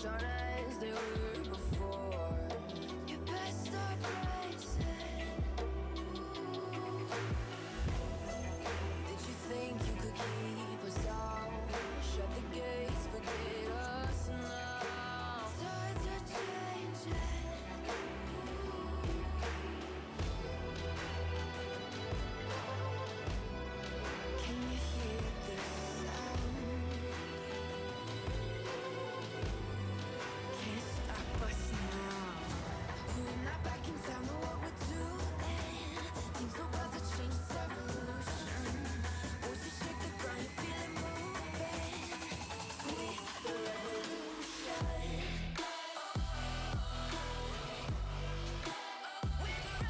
aren't as they were before. You best start bracing. Did you think you could keep us out? Shut the gates, forget us now. Tides are changing. Can you hear the sound? Can't stop us now. We're not back in town, know what we're doing. Things are about to change, it's evolution. Voices shake the ground, you feel it moving. We're the revolution. We're the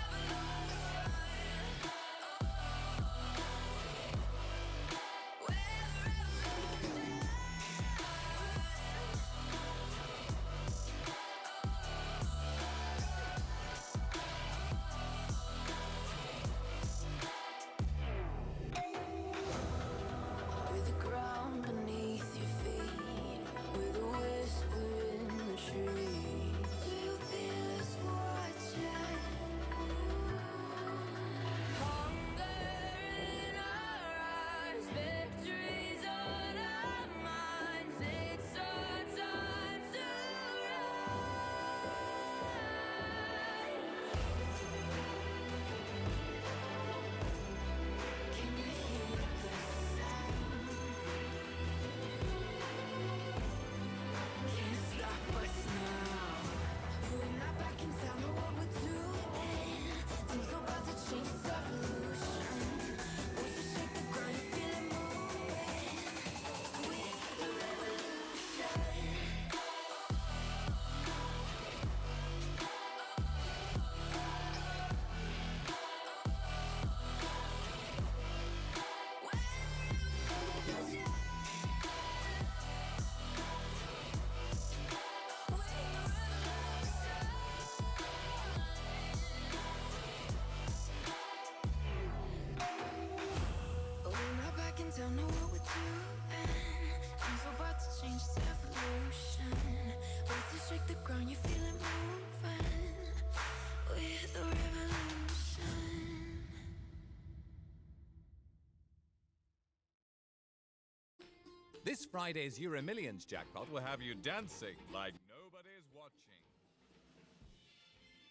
With the ground beneath your feet, with a whisper in the tree. Do you feel us watching? Hunger in our eyes, victories on our minds. It's our time to rise. Can you hear the sound? Can't stop us now. We're not back in town, know what we're doing. Things are about to change, it's evolution. Voices shake the ground, you feel it moving. We're the revolution. We're not back in town, know what we're doing. Things are about to change, it's evolution. Voices shake the ground, you feel it moving. We're the revolution. This Friday's Euro Millions jackpot will have you dancing like nobody's watching.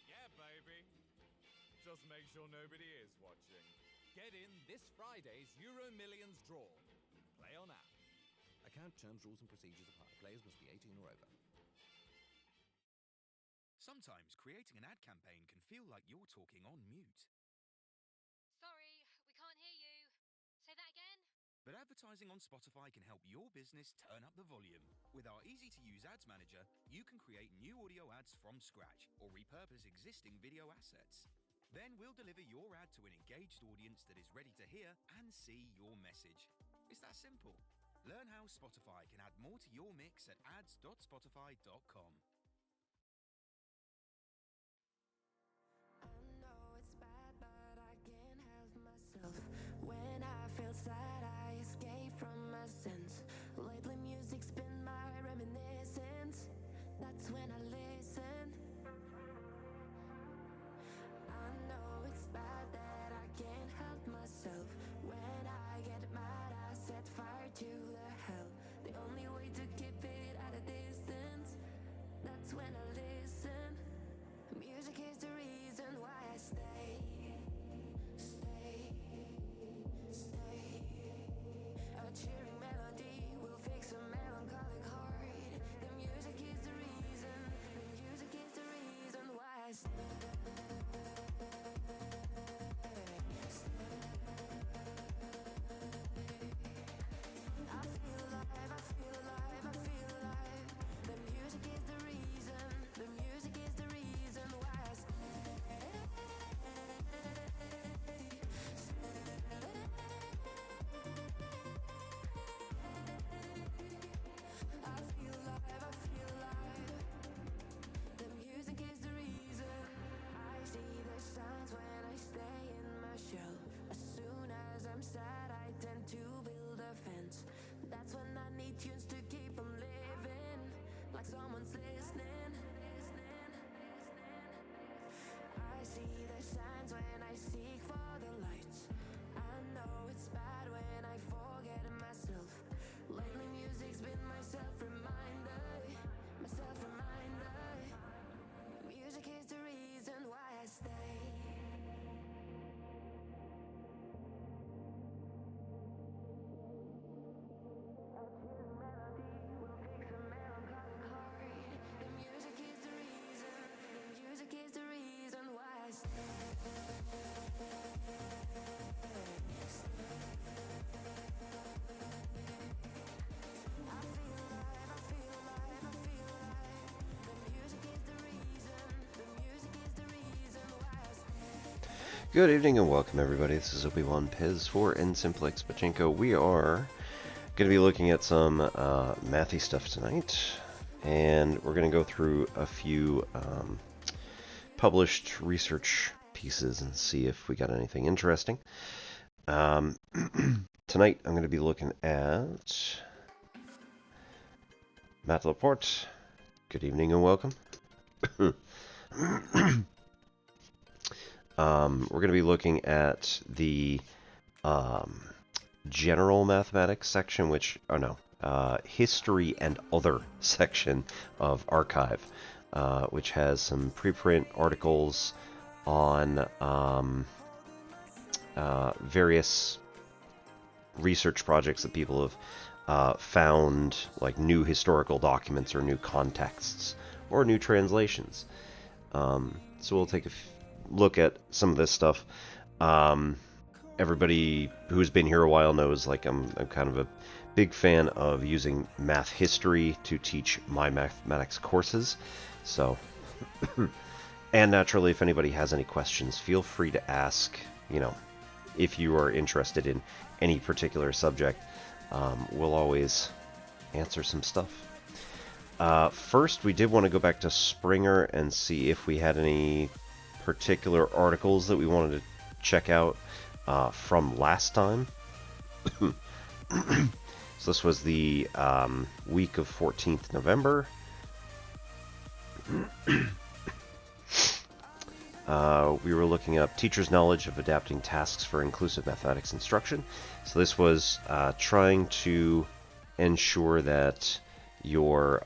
Yeah, baby. Just make sure nobody is watching. Get in this Friday's Euro Millions draw. Play on app. Account terms, rules and procedures apply. Players must be 18 or over. Sometimes creating an ad campaign can feel like you're talking on mute. Sorry, we can't hear you. Say that again? But advertising on Spotify can help your business turn up the volume. With our easy-to-use ads manager, you can create new audio ads from scratch or repurpose existing video assets. Then we'll deliver your ad to an engaged audience that is ready to hear and see your message. It's that simple. Learn how Spotify can add more to your mix at ads.spotify.com. I know it's bad, but I can't help myself. When I feel sad, I escape from my sins. Lately music's been my reminiscence. That's when I listen. I know it's bad that I can't help myself. When I get mad, I set fire to the hell. The only way to keep it at a distance, Good evening and welcome everybody. This is Obi-Wan Pez for N-Simplex Pachinko. We are going to be looking at some mathy stuff tonight, and we're going to go through a few published research pieces and see if we got anything interesting. Tonight I'm going to be looking at Matt Laporte. Good evening and welcome. We're going to be looking at the general mathematics section, history and other section of archive, which has some preprint articles on various research projects that people have found, like new historical documents or new contexts or new translations. So we'll take a look at some of this stuff. Everybody who's been here a while knows, like, I'm kind of a big fan of using math history to teach my mathematics courses. So, and naturally, if anybody has any questions, feel free to ask. You know, if you are interested in any particular subject, we'll always answer some stuff. First, we did want to go back to Springer and see if we had any particular articles that we wanted to check out from last time. So this was the week of 14th November. We were looking up teachers' knowledge of adapting tasks for inclusive mathematics instruction. So this was trying to ensure that your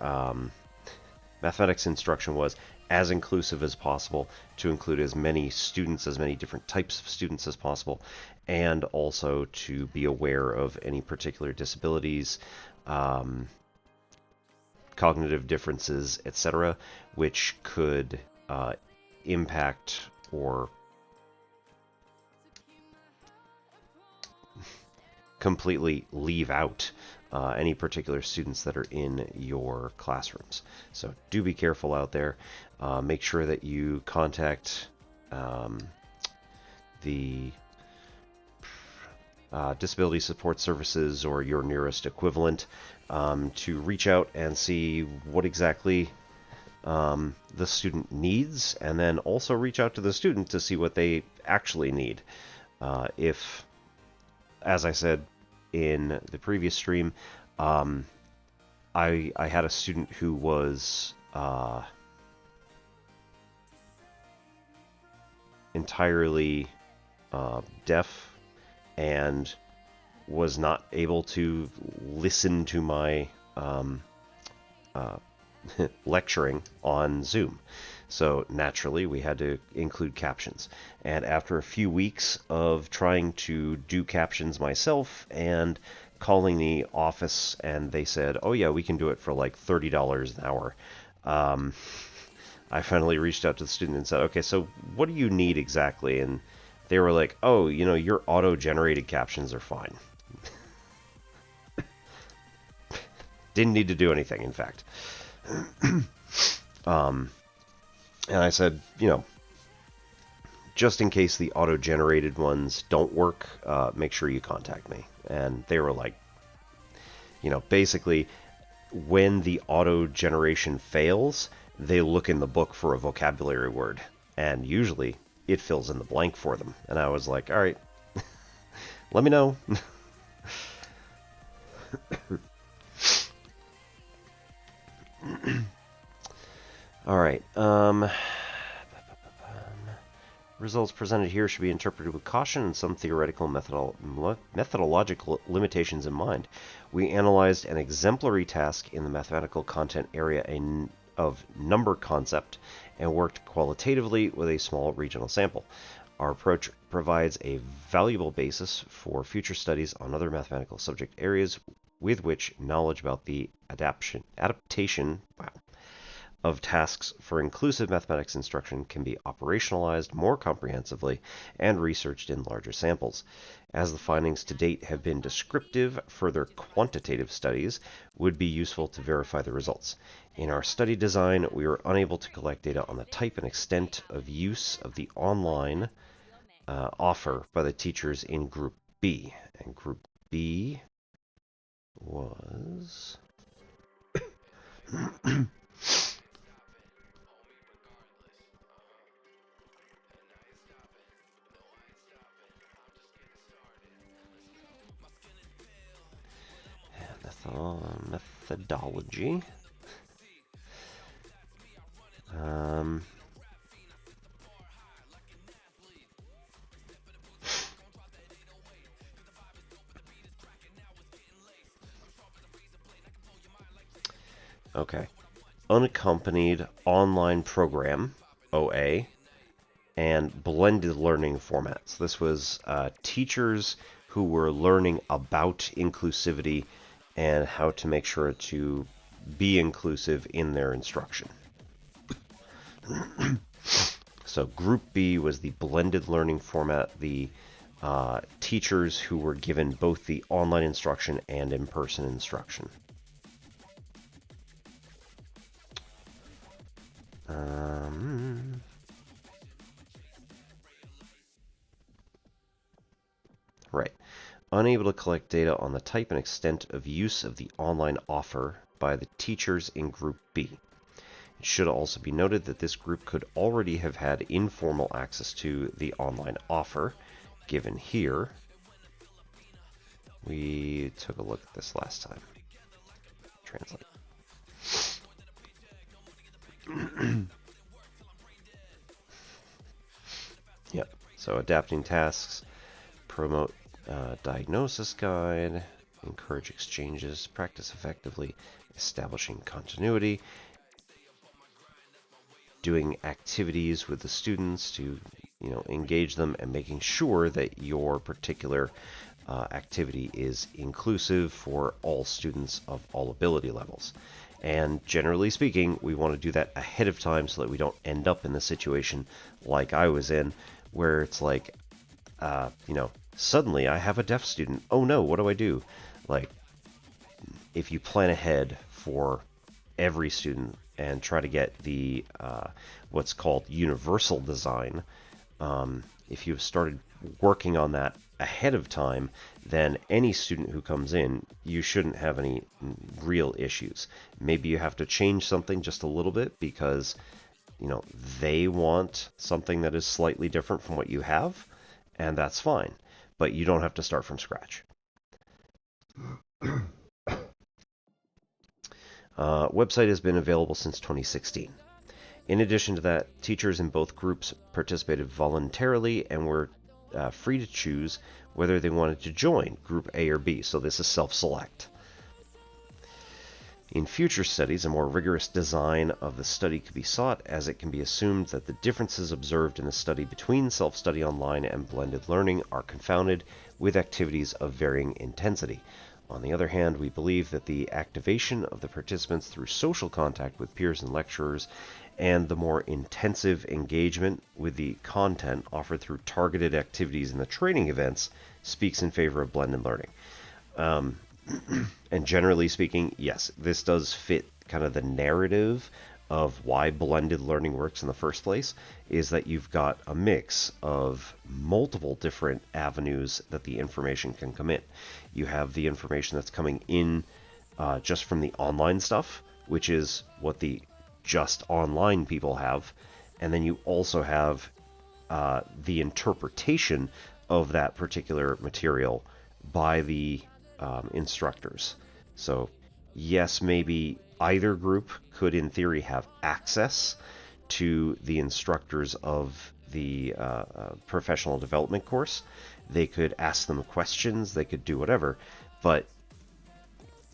mathematics instruction was as inclusive as possible, to include as many students, as many different types of students as possible, and also to be aware of any particular disabilities, cognitive differences, etc., which could impact or completely leave out any particular students that are in your classrooms. So do be careful out there. Make sure that you contact the Disability Support Services or your nearest equivalent to reach out and see what exactly the student needs, and then also reach out to the student to see what they actually need. If, as I said in the previous stream, I had a student who was entirely deaf and was not able to listen to my lecturing on Zoom. So naturally we had to include captions. And after a few weeks of trying to do captions myself and calling the office, and they said, oh yeah, we can do it for like $30 an hour. I finally reached out to the student and said, okay, so what do you need exactly? And they were like, oh, you know, your auto-generated captions are fine. Didn't need to do anything, in fact. And I said, you know, just in case the auto-generated ones don't work, make sure you contact me. And they were like, you know, basically, when the auto-generation fails, they look in the book for a vocabulary word, and usually it fills in the blank for them. And I was like, all right, let me know. All right. Results presented here should be interpreted with caution and some theoretical methodological limitations in mind. We analyzed an exemplary task in the mathematical content area of number concept and worked qualitatively with a small regional sample. Our approach provides a valuable basis for future studies on other mathematical subject areas with which knowledge about the adaptation of tasks for inclusive mathematics instruction can be operationalized more comprehensively and researched in larger samples. As the findings to date have been descriptive, further quantitative studies would be useful to verify the results. In our study design, we were unable to collect data on the type and extent of use of the online offer by the teachers in Group B. And Group B was... methodology. Okay. Unaccompanied online program, OA, and blended learning formats. This was teachers who were learning about inclusivity and how to make sure to be inclusive in their instruction. So Group B was the blended learning format, the teachers who were given both the online instruction and in-person instruction. Right. Unable to collect data on the type and extent of use of the online offer by the teachers in Group B. It should also be noted that this group could already have had informal access to the online offer, given here. We took a look at this last time. Translate. Yep. So adapting tasks, promote diagnosis guide, encourage exchanges, practice effectively, establishing continuity, doing activities with the students to, engage them, and making sure that your particular activity is inclusive for all students of all ability levels. And generally speaking, we want to do that ahead of time so that we don't end up in the situation like I was in, where it's like, suddenly I have a deaf student. Oh no, what do I do? Like, if you plan ahead for every student and try to get the what's called universal design, if you've started working on that ahead of time, then any student who comes in, you shouldn't have any real issues. Maybe you have to change something just a little bit because, they want something that is slightly different from what you have, and that's fine. But you don't have to start from scratch. Website has been available since 2016. In addition to that, teachers in both groups participated voluntarily and were free to choose whether they wanted to join Group A or B, so this is self-select. In future studies, a more rigorous design of the study could be sought, as it can be assumed that the differences observed in the study between self-study online and blended learning are confounded with activities of varying intensity. On the other hand, we believe that the activation of the participants through social contact with peers and lecturers and the more intensive engagement with the content offered through targeted activities in the training events speaks in favor of blended learning. And generally speaking, yes, this does fit kind of the narrative of why blended learning works in the first place, is that you've got a mix of multiple different avenues that the information can come in. You have the information that's coming in just from the online stuff, which is what the just online people have, and then you also have the interpretation of that particular material by the instructors. So yes, maybe either group could in theory have access to the instructors of the professional development course. They could ask them questions, they could do whatever, but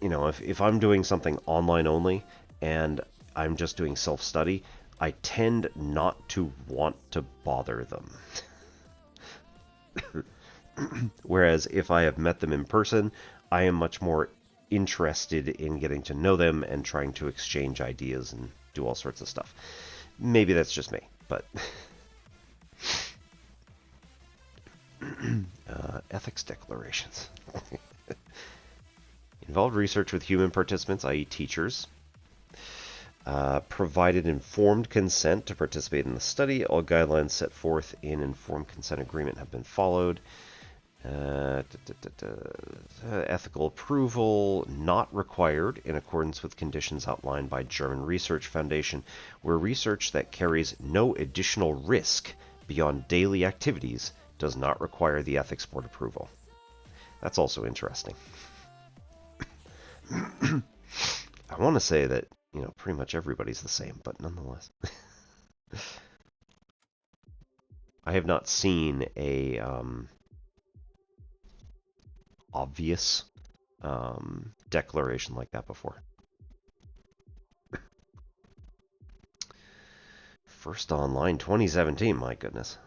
if I'm doing something online only and I'm just doing self-study, I tend not to want to bother them. Whereas if I have met them in person, I am much more interested in getting to know them and trying to exchange ideas and do all sorts of stuff. Maybe that's just me, but ethics declarations. Involved research with human participants, i.e. teachers. provided informed consent to participate in the study. All guidelines set forth in informed consent agreement have been followed. Ethical approval not required in accordance with conditions outlined by German Research Foundation, where research that carries no additional risk beyond daily activities does not require the ethics board approval. That's also interesting. I want to say that, you know, pretty much everybody's the same, but nonetheless. I have not seen a obvious declaration like that before. First online 2017, my goodness.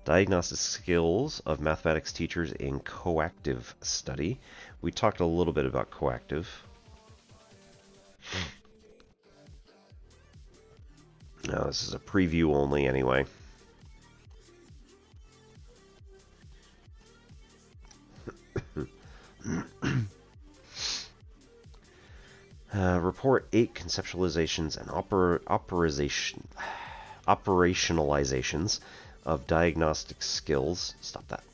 Diagnostic skills of mathematics teachers in COACTIV study. We talked a little bit about COACTIV. Now, this is a preview only anyway. Report 8 conceptualizations and operationalizations of diagnostic skills. Stop that.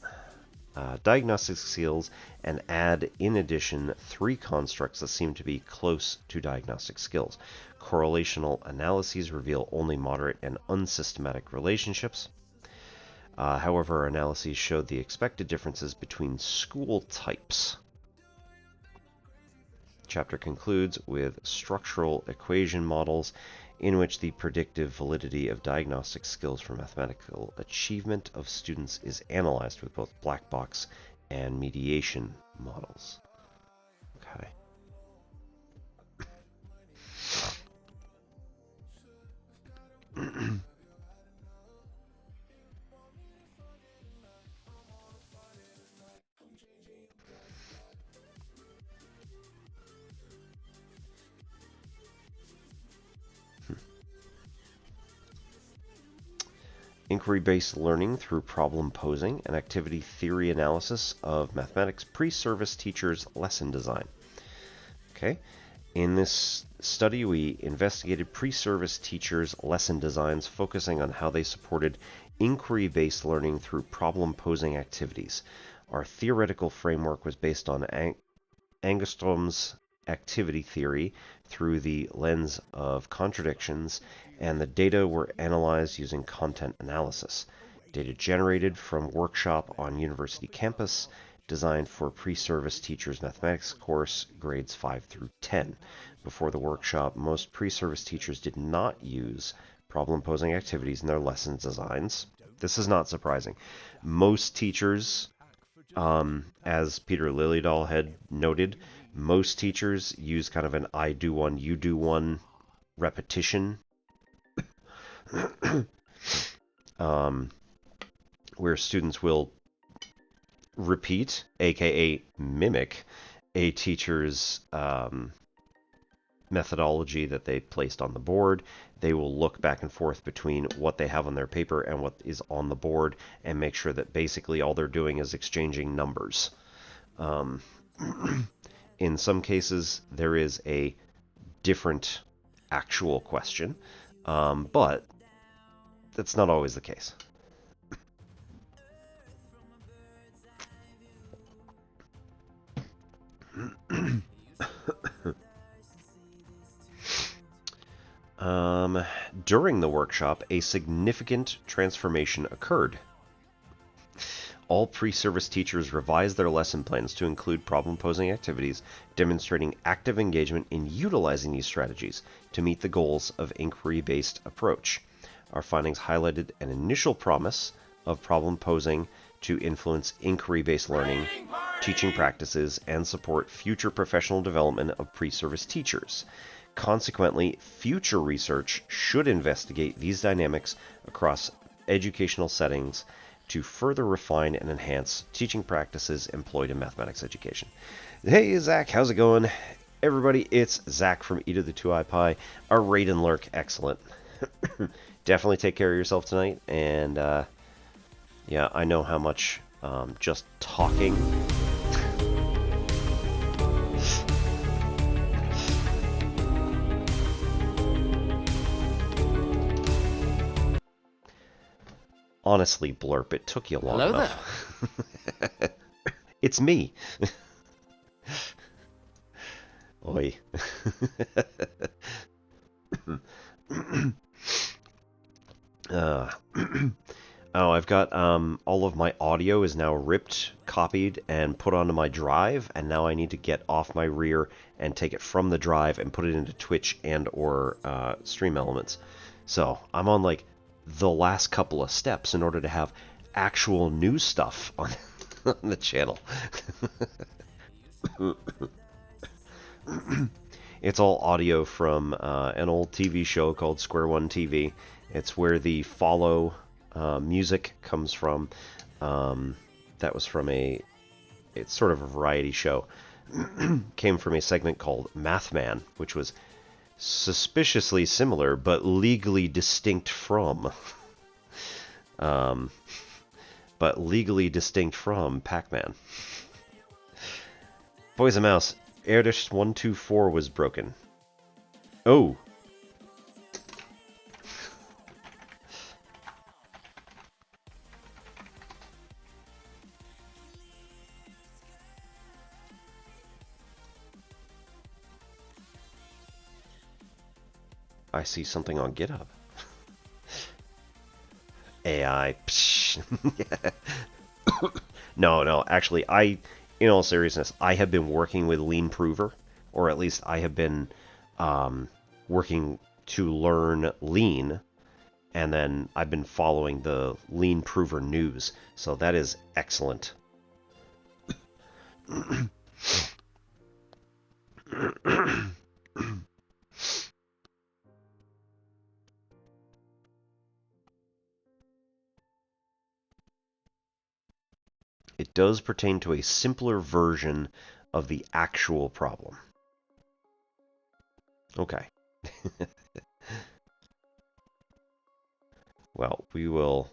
Diagnostic skills, and add in addition 3 constructs that seem to be close to diagnostic skills. Correlational analyses reveal only moderate and unsystematic relationships. However, our analyses showed the expected differences between school types. Chapter concludes with structural equation models in which the predictive validity of diagnostic skills for mathematical achievement of students is analyzed with both black box and mediation models. Okay. Inquiry-based learning through problem posing and activity theory analysis of mathematics pre-service teachers' lesson design. Okay, in this study we investigated pre-service teachers' lesson designs, focusing on how they supported inquiry-based learning through problem posing activities. Our theoretical framework was based on Angstrom's activity theory through the lens of contradictions, and the data were analyzed using content analysis. Data generated from workshop on university campus, designed for pre-service teachers mathematics course grades 5 through 10. Before the workshop, most pre-service teachers did not use problem posing activities in their lesson designs. This is not surprising. Most teachers, as Peter Liljedahl had noted, most teachers use kind of an I do one, you do one repetition, where students will repeat, aka mimic, a teacher's methodology that they placed on the board. They will look back and forth between what they have on their paper and what is on the board and make sure that basically all they're doing is exchanging numbers. In some cases, there is a different actual question, but that's not always the case. During the workshop, a significant transformation occurred. All pre-service teachers revised their lesson plans to include problem-posing activities, demonstrating active engagement in utilizing these strategies to meet the goals of inquiry-based approach. Our findings highlighted an initial promise of problem-posing to influence inquiry-based learning, teaching practices, and support future professional development of pre-service teachers. Consequently, future research should investigate these dynamics across educational settings to further refine and enhance teaching practices employed in mathematics education. Hey, Zach, how's it going? Everybody, it's Zach from E to the 2i Pi. Our raid and lurk, excellent. Definitely take care of yourself tonight, and yeah, I know how much just talking Honestly, Blurp, it took you long Hello enough. It's me. Oi. Oh, I've got all of my audio is now ripped, copied, and put onto my drive, and now I need to get off my rear and take it from the drive and put it into Twitch and or Stream Elements. So I'm on like the last couple of steps in order to have actual news stuff on, on the channel. It's all audio from an old TV show called Square One TV. It's where the follow music comes from. That was from it's sort of a variety show. Came from a segment called Math Man, which was suspiciously similar but legally distinct from Pac-Man. Boys and Mouse, Erdős 124 was broken. Oh. I see something on GitHub. AI. No, actually, in all seriousness, I have been working with Lean Prover, or at least I have been working to learn Lean, and then I've been following the Lean Prover news, so that is excellent. It does pertain to a simpler version of the actual problem. Okay. Well, we will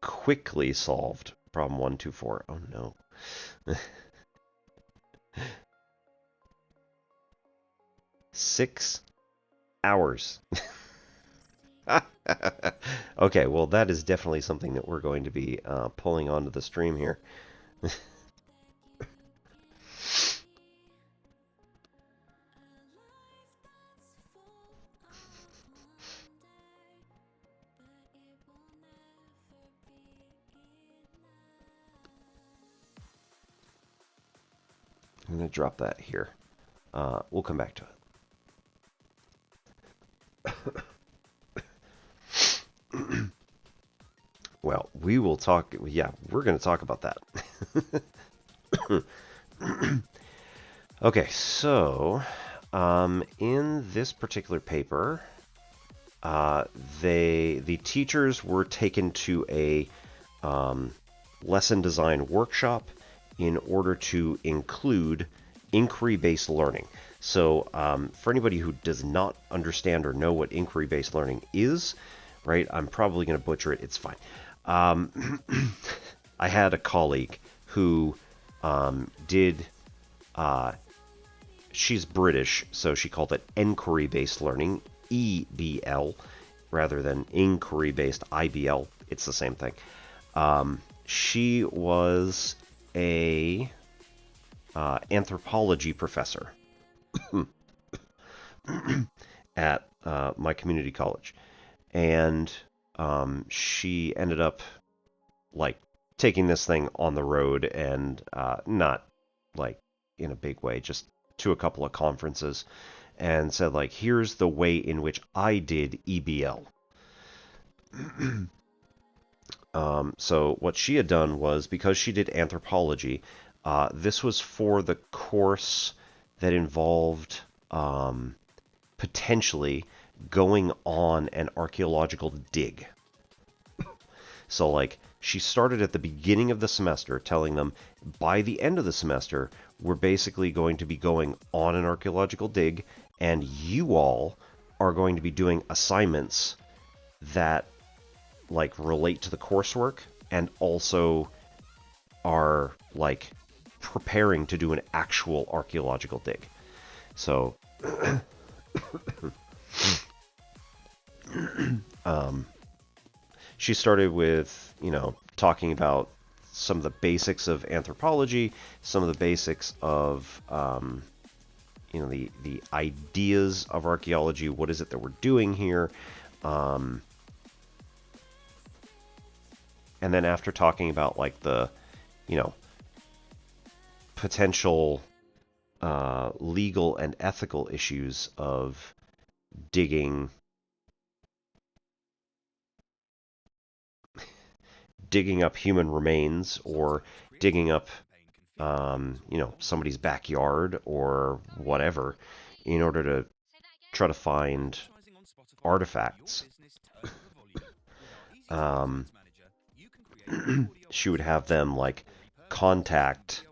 quickly solved problem 124. Oh no. 6 hours. Okay, well, that is definitely something that we're going to be pulling onto the stream here. I'm going to drop that here. We'll come back to it. Well, we will talk. Yeah, we're going to talk about that. Okay, so in this particular paper, the teachers were taken to a lesson design workshop in order to include inquiry-based learning. So for anybody who does not understand or know what inquiry-based learning is, right, I'm probably going to butcher it. It's fine. I had a colleague who she's British, so she called it inquiry-based learning, EBL, rather than inquiry-based IBL. It's the same thing. She was a anthropology professor at my community college, and she ended up like taking this thing on the road, and not like in a big way, just to a couple of conferences, and said like, here's the way in which I did EBL. So what she had done was, because she did anthropology, this was for the course that involved potentially going on an archaeological dig. So like, she started at the beginning of the semester telling them, by the end of the semester, we're basically going to be going on an archaeological dig, and you all are going to be doing assignments that like relate to the coursework and also are like preparing to do an actual archaeological dig. So she started with, talking about some of the basics of anthropology, some of the basics of, the ideas of archaeology. What is it that we're doing here? And then after talking about like the, potential legal and ethical issues of digging up human remains, or digging up, somebody's backyard or whatever, in order to try to find artifacts. She would have them like contact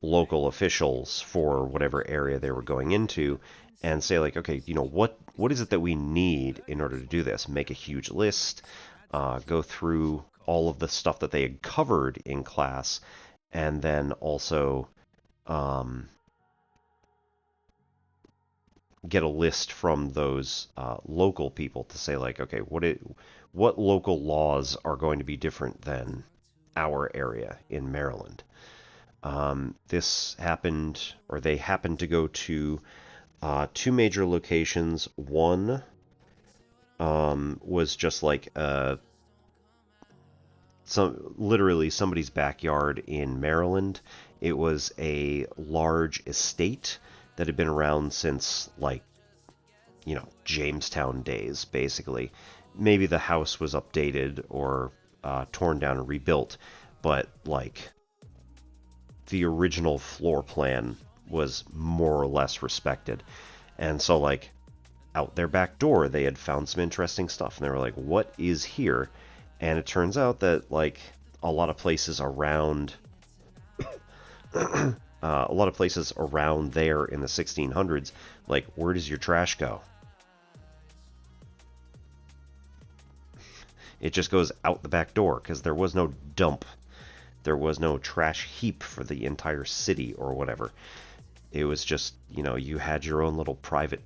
local officials for whatever area they were going into and say like, okay, what is it that we need in order to do this? Make a huge list, go through all of the stuff that they had covered in class, and then also get a list from those local people to say like, okay, what local laws are going to be different than our area in Maryland. This happened, or they happened to go to two major locations. One was just like literally somebody's backyard in Maryland. It was a large estate that had been around since like, Jamestown days, basically. Maybe the house was updated or torn down and rebuilt, but like the original floor plan was more or less respected. And so like out their back door, they had found some interesting stuff, and they were like, what is here? And it turns out that like a lot of places around there in the 1600s, like, where does your trash go? It just goes out the back door, because there was no dump. There was no trash heap for the entire city or whatever. It was just, you had your own little private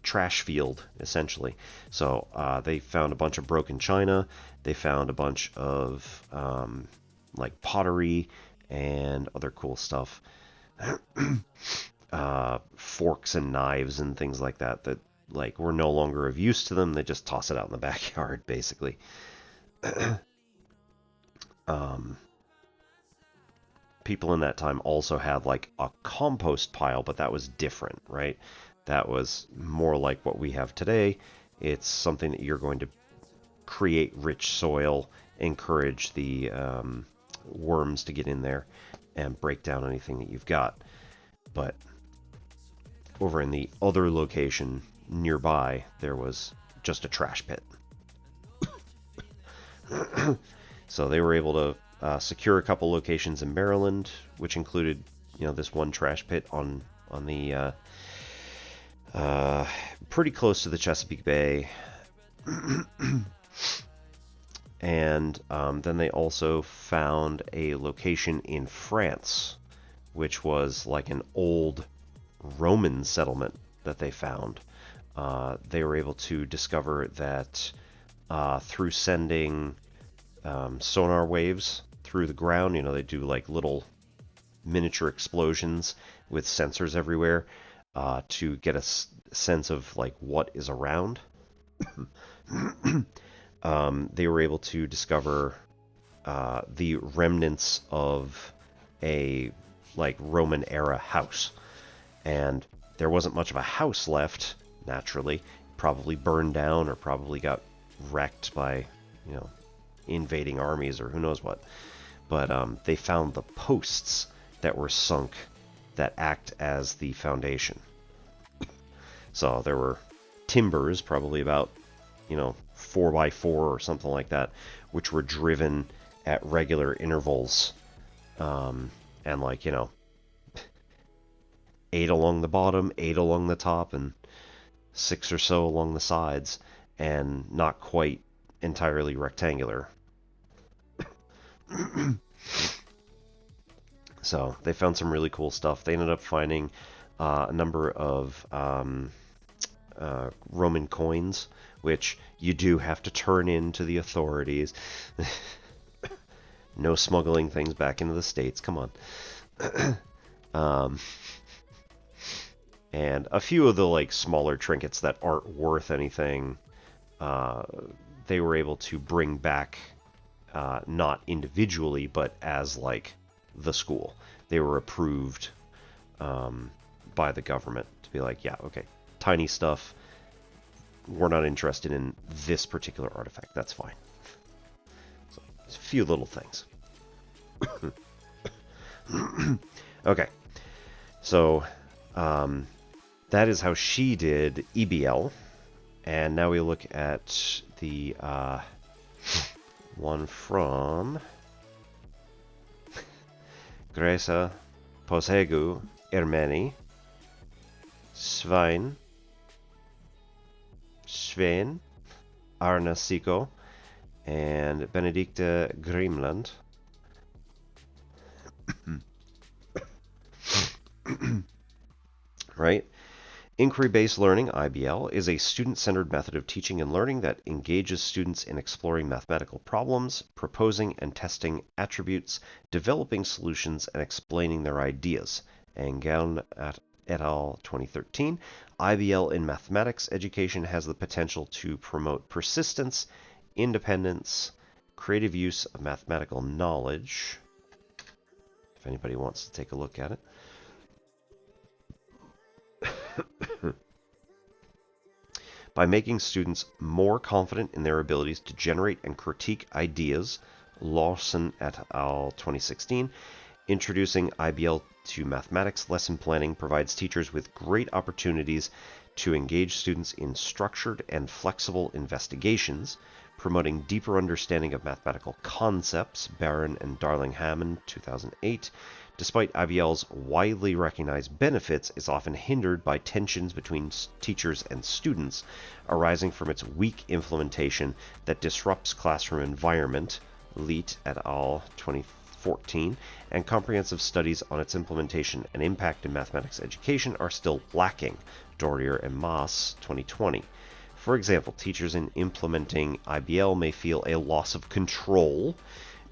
trash field, essentially. So they found a bunch of broken china. They found a bunch of like pottery and other cool stuff. Forks and knives and things like that like were no longer of use to them. They just toss it out in the backyard, basically. People in that time also had like a compost pile, but that was different, right? That was more like what we have today. It's something that you're going to create rich soil, encourage the worms to get in there and break down anything that you've got. But over in the other location nearby, there was just a trash pit. So they were able to secure a couple locations in Maryland, which included, this one trash pit on the pretty close to the Chesapeake Bay. And then they also found a location in France, which was like an old Roman settlement that they found. They were able to discover that through sending sonar waves through the ground, they do like little miniature explosions with sensors everywhere to get a sense of like what is around. They were able to discover the remnants of a like Roman era house, and there wasn't much of a house left. Naturally, probably burned down or probably got wrecked by invading armies or who knows what. But they found the posts that were sunk that act as the foundation. So there were timbers, probably about 4x4 or something like that, which were driven at regular intervals, and like 8 along the bottom, 8 along the top, and 6 or so along the sides, and not quite entirely rectangular. So they found some really cool stuff. They ended up finding a number of Roman coins, which you do have to turn in to the authorities. No smuggling things back into the States, come on. And a few of the like smaller trinkets that aren't worth anything, they were able to bring back, not individually, but as like the school. They were approved by the government to be like, yeah, okay, tiny stuff. We're not interested in this particular artifact. That's fine. So, it's a few little things. Okay, so that is how she did EBL, and now we look at the one from Gresa, Pozhegu-Ermeni, Svein, Arna Sikko, and Benedicta Grimeland. Right? Inquiry-based learning, IBL, is a student-centered method of teaching and learning that engages students in exploring mathematical problems, proposing and testing attributes, developing solutions, and explaining their ideas. Engel et al. 2013. IBL in mathematics education has the potential to promote persistence, independence, creative use of mathematical knowledge. If anybody wants to take a look at it. By making students more confident in their abilities to generate and critique ideas, Lawson et al. 2016, introducing IBL to mathematics lesson planning provides teachers with great opportunities to engage students in structured and flexible investigations, promoting deeper understanding of mathematical concepts, Barron and Darling-Hammond, 2008. Despite IBL's widely recognized benefits, is often hindered by tensions between teachers and students arising from its weak implementation that disrupts classroom environment, Leet et al. 2014, and comprehensive studies on its implementation and impact in mathematics education are still lacking, Dorrier and Maas, 2020. For example, teachers in implementing IBL may feel a loss of control,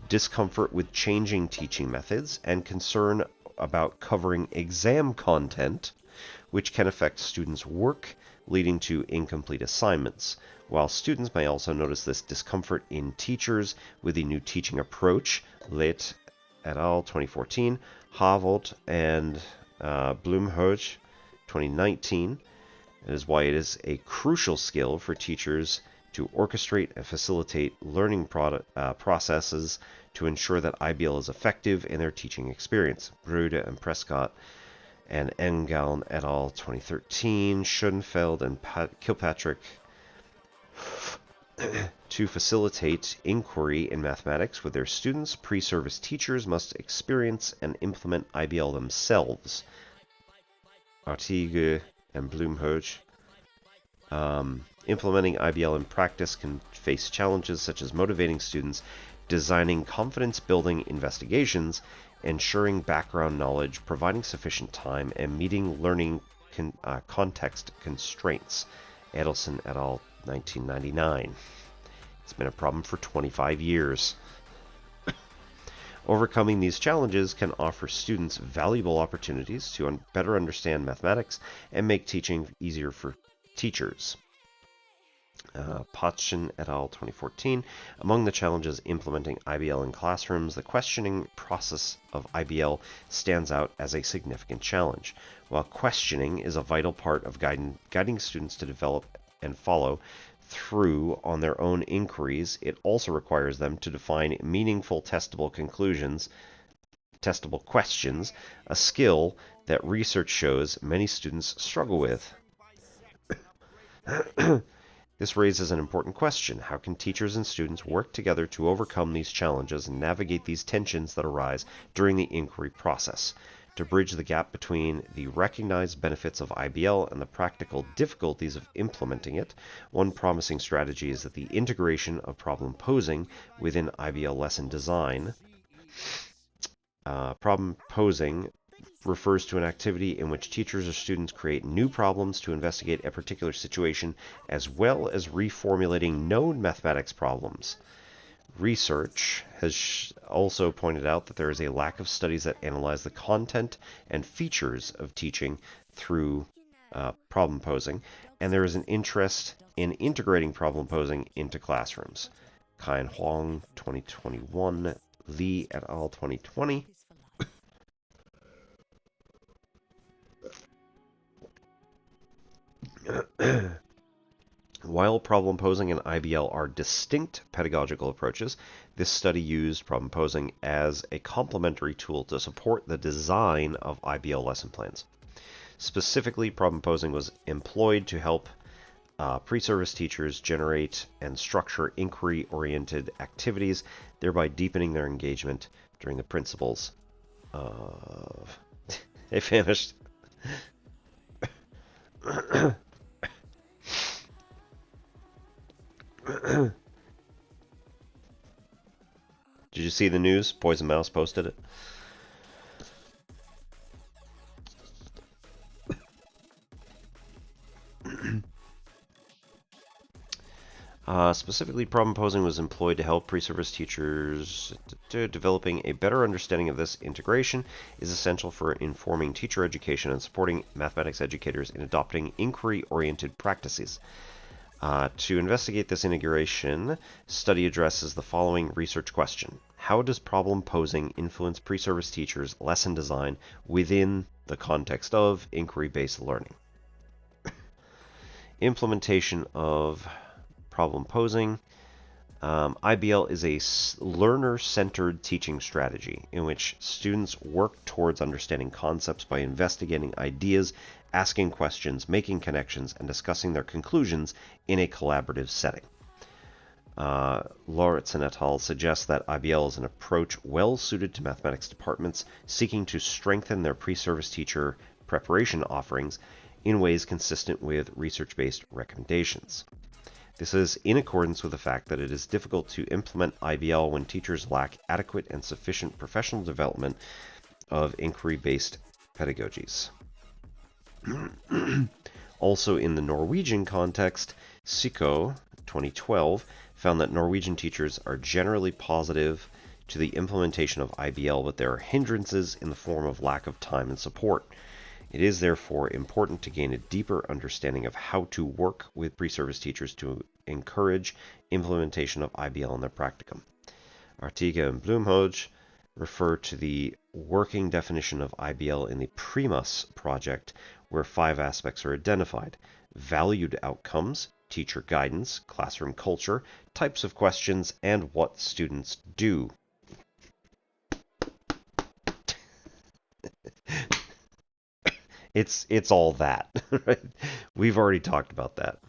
discomfort with changing teaching methods, and concern about covering exam content, which can affect students' work, leading to incomplete assignments. While students may also notice this discomfort in teachers with the new teaching approach, Lit et al. 2014, Havold and Blumhoch, 2019. It is why it is a crucial skill for teachers to orchestrate and facilitate learning processes to ensure that IBL is effective in their teaching experience. Brude and Prescott and Engeln et al. 2013, Schoenfeld and Kilpatrick. To facilitate inquiry in mathematics with their students, pre-service teachers must experience and implement IBL themselves. Artigue and Blumhoch. Implementing IBL in practice can face challenges such as motivating students, designing confidence-building investigations, ensuring background knowledge, providing sufficient time, and meeting learning context constraints. Edelson et al. 1999. It's been a problem for 25 years. Overcoming these challenges can offer students valuable opportunities to better understand mathematics and make teaching easier for teachers. Potschen et al. 2014. Among the challenges implementing IBL in classrooms, the questioning process of IBL stands out as a significant challenge. While questioning is a vital part of guiding students to develop and follow through on their own inquiries, it also requires them to define meaningful testable questions, a skill that research shows many students struggle with. This raises an important question. How can teachers and students work together to overcome these challenges and navigate these tensions that arise during the inquiry process? To bridge the gap between the recognized benefits of IBL and the practical difficulties of implementing it, one promising strategy is that the integration of problem posing within IBL lesson design. Problem posing refers to an activity in which teachers or students create new problems to investigate a particular situation, as well as reformulating known mathematics problems. Research has also pointed out that there is a lack of studies that analyze the content and features of teaching through problem posing, and there is an interest in integrating problem posing into classrooms. Kai and Huang, 2021, Lee et al., 2020. While problem posing and IBL are distinct pedagogical approaches, this study used problem posing as a complementary tool to support the design of IBL lesson plans. Specifically, problem posing was employed to help pre-service teachers generate and structure inquiry-oriented activities, thereby deepening their engagement during the principles of... They vanished. Did you see the news? Poison Mouse posted it. Specifically, problem posing was employed to help pre-service teachers. Developing a better understanding of this integration is essential for informing teacher education and supporting mathematics educators in adopting inquiry-oriented practices. To investigate this integration, study addresses the following research question. How does problem posing influence pre-service teachers' lesson design within the context of inquiry-based learning? Implementation of problem posing. IBL is a learner-centered teaching strategy in which students work towards understanding concepts by investigating ideas, asking questions, making connections, and discussing their conclusions in a collaborative setting. Lauritz and et al. Suggest that IBL is an approach well suited to mathematics departments seeking to strengthen their pre-service teacher preparation offerings in ways consistent with research-based recommendations. This is in accordance with the fact that it is difficult to implement IBL when teachers lack adequate and sufficient professional development of inquiry-based pedagogies. Also in the Norwegian context, Sikko, 2012, found that Norwegian teachers are generally positive to the implementation of IBL, but there are hindrances in the form of lack of time and support. It is therefore important to gain a deeper understanding of how to work with pre-service teachers to encourage implementation of IBL in their practicum. Artiga and Blumhoge refer to the working definition of IBL in the Primus project, where 5 aspects are identified: valued outcomes, teacher guidance, classroom culture, types of questions, and what students do. It's all that. Right? We've already talked about that.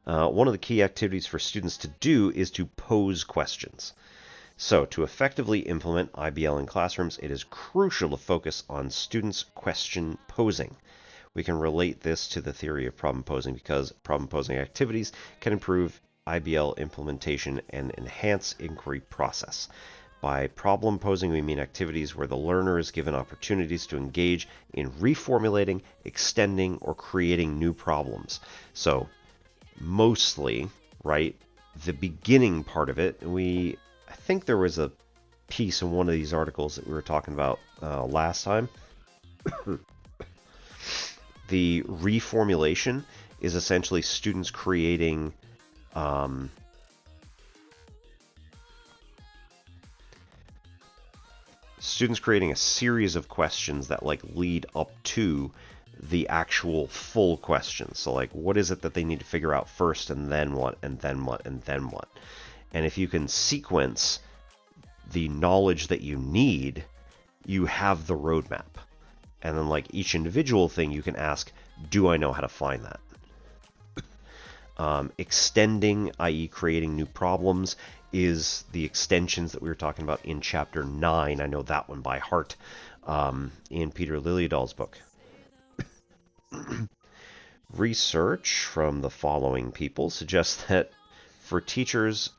One of the key activities for students to do is to pose questions. So, to effectively implement IBL in classrooms, it is crucial to focus on students' question posing. We can relate this to the theory of problem posing because problem posing activities can improve IBL implementation and enhance inquiry process. By problem posing, we mean activities where the learner is given opportunities to engage in reformulating, extending, or creating new problems. So, mostly, right, the beginning part of it, I think there was a piece in one of these articles that we were talking about last time. The reformulation is essentially students creating a series of questions that lead up to the actual full question. So what is it that they need to figure out first, and then what, and then what, and then what? And if you can sequence the knowledge that you need, you have the roadmap. And then each individual thing you can ask, do I know how to find that? Extending, i.e. creating new problems, is the extensions that we were talking about in chapter 9. I know that one by heart, in Peter Liljedahl's book. Research from the following people suggests that for teachers,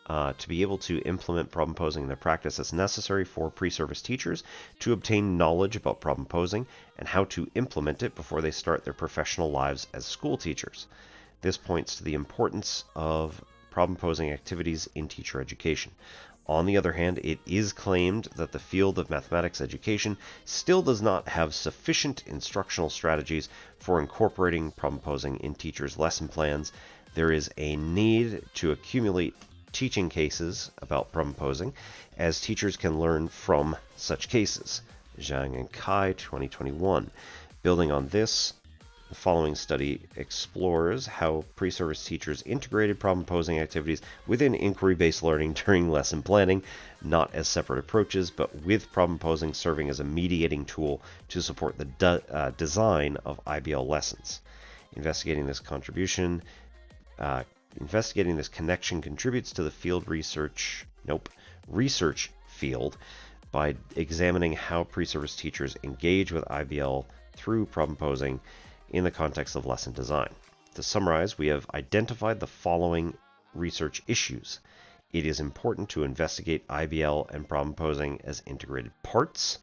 to be able to implement problem posing in their practice, it's necessary for pre-service teachers to obtain knowledge about problem posing and how to implement it before they start their professional lives as school teachers. This points to the importance of problem posing activities in teacher education. On the other hand, it is claimed that the field of mathematics education still does not have sufficient instructional strategies for incorporating problem posing in teachers' lesson plans. There is a need to accumulate teaching cases about problem posing, as teachers can learn from such cases. Zhang and Kai, 2021. Building on this, the following study explores how pre-service teachers integrated problem-posing activities within inquiry-based learning during lesson planning, not as separate approaches, but with problem-posing serving as a mediating tool to support the design of IBL lessons. Investigating this connection contributes to the research field by examining how pre-service teachers engage with IBL through problem posing in the context of lesson design. To summarize, we have identified the following research issues. It is important to investigate IBL and problem posing as integrated parts,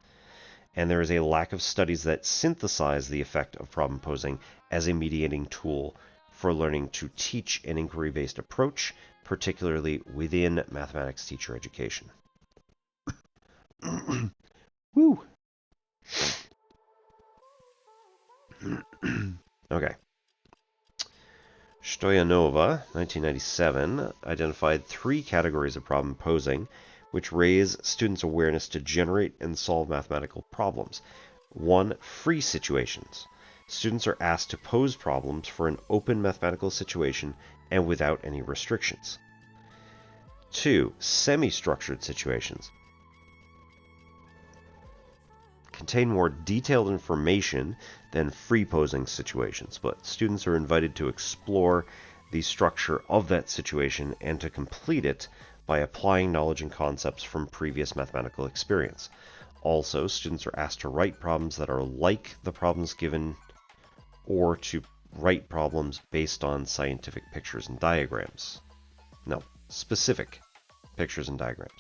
and there is a lack of studies that synthesize the effect of problem posing as a mediating tool for learning to teach an inquiry-based approach, particularly within mathematics teacher education. Woo! Okay. Stoyanova, 1997, identified 3 categories of problem posing which raise students' awareness to generate and solve mathematical problems. 1. Free situations. Students are asked to pose problems for an open mathematical situation and without any restrictions. 2. Semi-structured situations. Contain more detailed information than free posing situations, but students are invited to explore the structure of that situation and to complete it by applying knowledge and concepts from previous mathematical experience. Also, students are asked to write problems that are like the problems given, or to write problems based on scientific pictures and diagrams. No, specific pictures and diagrams.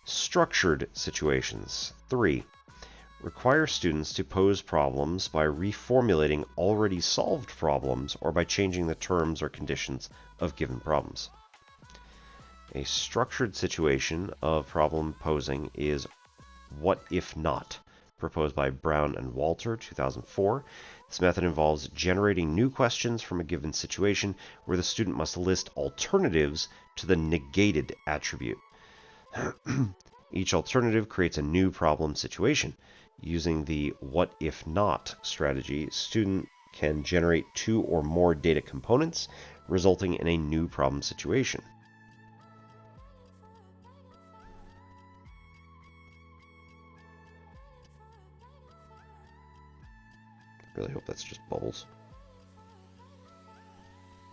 Structured situations. 3. Require students to pose problems by reformulating already solved problems or by changing the terms or conditions of given problems. A structured situation of problem posing is what if not, proposed by Brown and Walter, 2004. This method involves generating new questions from a given situation where the student must list alternatives to the negated attribute. Each alternative creates a new problem situation. Using the what if not strategy, student can generate 2 or more data components, resulting in a new problem situation. Really hope that's just bubbles.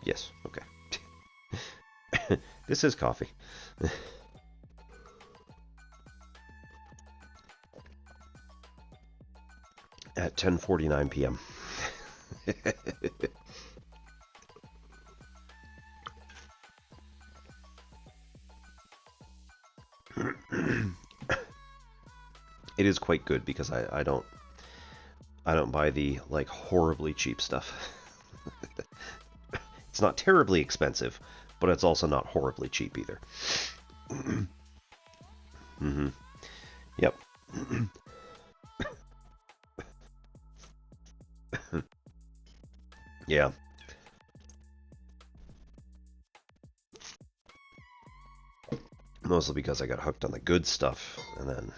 Yes, okay. This is coffee. At 10:49 p.m. It is quite good because I don't buy the like horribly cheap stuff. It's not terribly expensive, but it's also not horribly cheap either. Mm-hmm. Yep. Yeah. Mostly because I got hooked on the good stuff, and then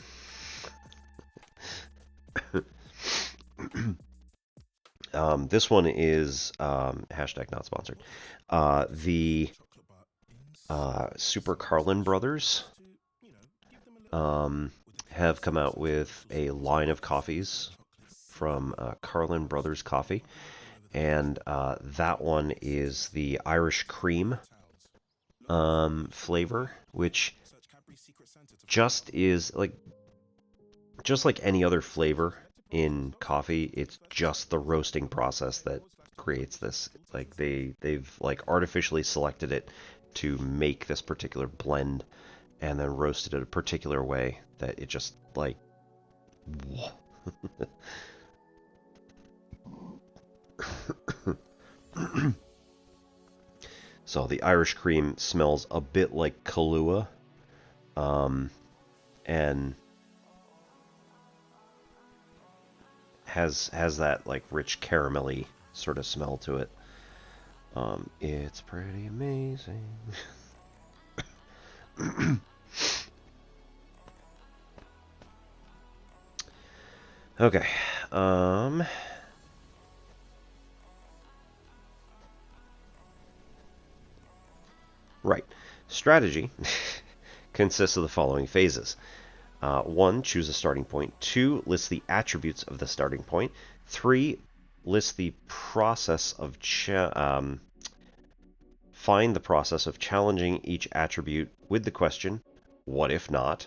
this one is hashtag not sponsored. The Super Carlin Brothers have come out with a line of coffees from Carlin Brothers Coffee, and that one is the Irish cream flavor, which just like any other flavor in coffee. It's just the roasting process that creates this. Like they've like artificially selected it to make this particular blend and then roast it in a particular way that it just like So the Irish cream smells a bit like Kahlua, and has that like rich caramelly sort of smell to it. It's pretty amazing. Okay. Right. Strategy consists of the following phases. 1. Choose a starting point. 2. List the attributes of the starting point. 3. List the process of find the process of challenging each attribute with the question, what if not?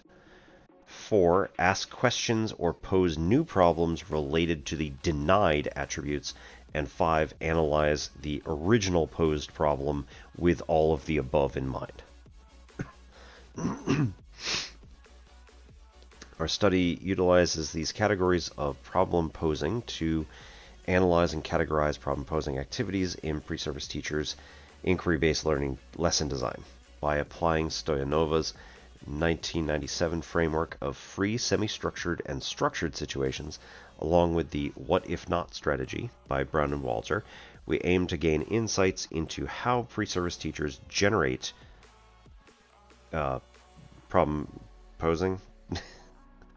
4. Ask questions or pose new problems related to the denied attributes. And 5. Analyze the original posed problem with all of the above in mind. Our study utilizes these categories of problem posing to analyze and categorize problem posing activities in pre-service teachers' inquiry-based learning lesson design by applying Stoyanov's 1997 framework of free, semi-structured, and structured situations, along with the what if not strategy by Brown and Walter. We aim to gain insights into how pre-service teachers generate problem posing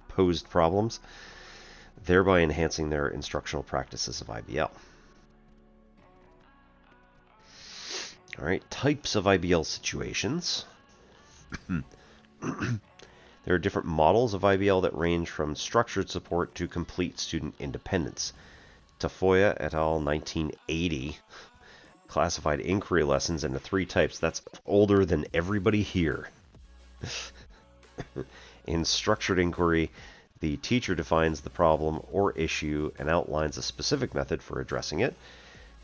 posed problems, thereby enhancing their instructional practices of IBL. All right, types of IBL situations. There are different models of IBL that range from structured support to complete student independence. Tafoya et al. 1980 classified inquiry lessons into 3 types. That's older than everybody here. In structured inquiry, the teacher defines the problem or issue and outlines a specific method for addressing it.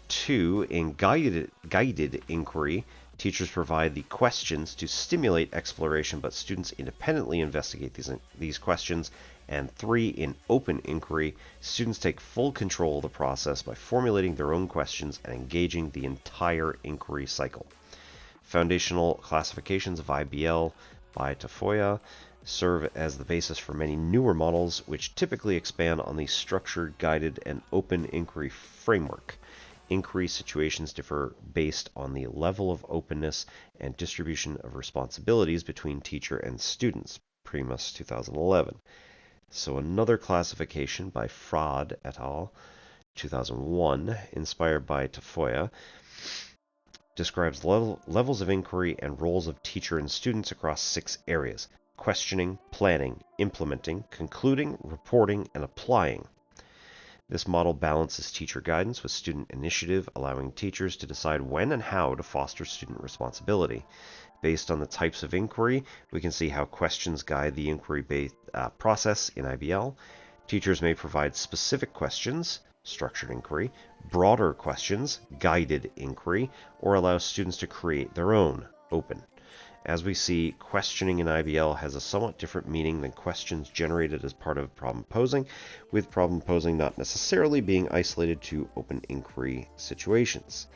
2. In guided inquiry, teachers provide the questions to stimulate exploration, but students independently investigate these questions. And 3. In open inquiry, students take full control of the process by formulating their own questions and engaging the entire inquiry cycle. Foundational classifications of IBL by Tafoya serve as the basis for many newer models, which typically expand on the structured, guided, and open inquiry framework. Inquiry situations differ based on the level of openness and distribution of responsibilities between teacher and students. Primus, 2011. So another classification by Fraud et al., 2001, inspired by Tafoya, describes levels of inquiry and roles of teacher and students across 6 areas: questioning, planning, implementing, concluding, reporting, and applying. This model balances teacher guidance with student initiative, allowing teachers to decide when and how to foster student responsibility. Based on the types of inquiry, we can see how questions guide the inquiry-based process in IBL. Teachers may provide specific questions, structured inquiry, broader questions, guided inquiry, or allow students to create their own, open. As we see, questioning in IBL has a somewhat different meaning than questions generated as part of problem posing, with problem posing not necessarily being isolated to open inquiry situations.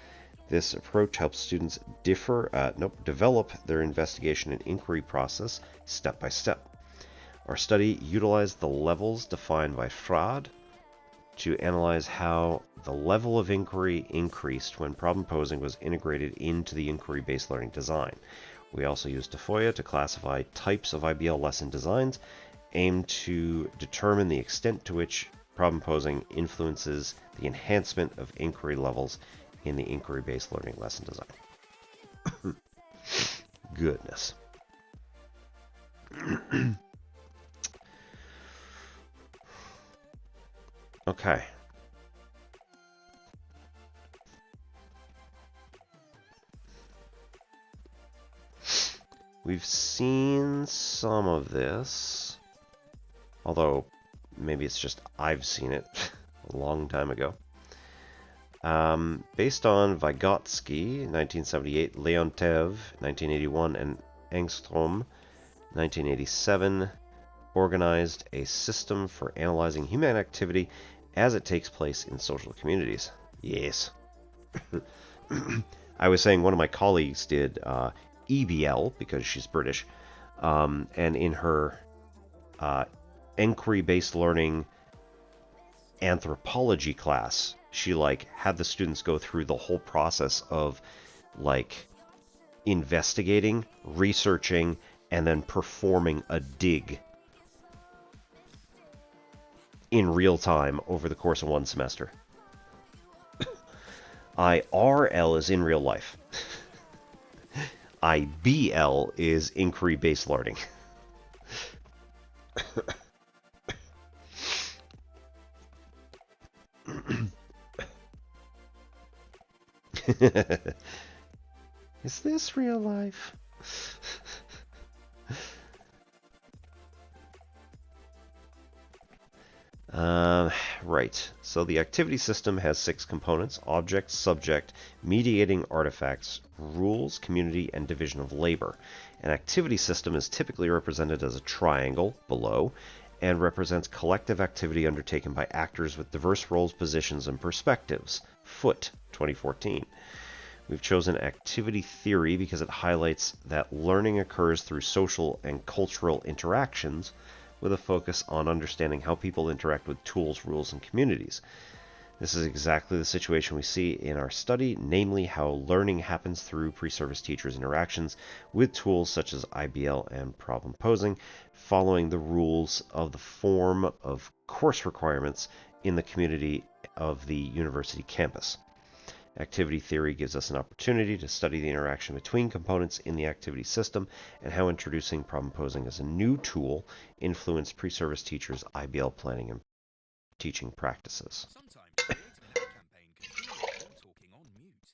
This approach helps students develop their investigation and inquiry process step by step. Our study utilized the levels defined by Fraud to analyze how the level of inquiry increased when problem posing was integrated into the inquiry-based learning design. We also used Tafoya to classify types of IBL lesson designs, aimed to determine the extent to which problem posing influences the enhancement of inquiry levels in the inquiry-based learning lesson design. Goodness. Okay. We've seen some of this, although maybe it's just I've seen it a long time ago. Based on Vygotsky, 1978, Leontev, 1981, and Engstrom, 1987, organized a system for analyzing human activity as it takes place in social communities. Yes. I was saying one of my colleagues did EBL, because she's British, and in her inquiry-based learning anthropology class, she had the students go through the whole process of investigating, researching, and then performing a dig in real time over the course of one semester. IRL is in real life. IBL is inquiry-based learning. Is this real life? Right. So the activity system has 6 components: object, subject, mediating artifacts, rules, community, and division of labor. An activity system is typically represented as a triangle below and represents collective activity undertaken by actors with diverse roles, positions, and perspectives. Foot, 2014. We've chosen activity theory because it highlights that learning occurs through social and cultural interactions, with a focus on understanding how people interact with tools, rules, and communities. This is exactly the situation we see in our study, namely how learning happens through pre-service teachers' interactions with tools such as IBL and problem posing, following the rules of the form of course requirements in the community of the university campus. Activity theory gives us an opportunity to study the interaction between components in the activity system and how introducing problem posing as a new tool influenced pre-service teachers' IBL planning and teaching practices. Sometimes creating an ad campaign can feel like you're talking on mute.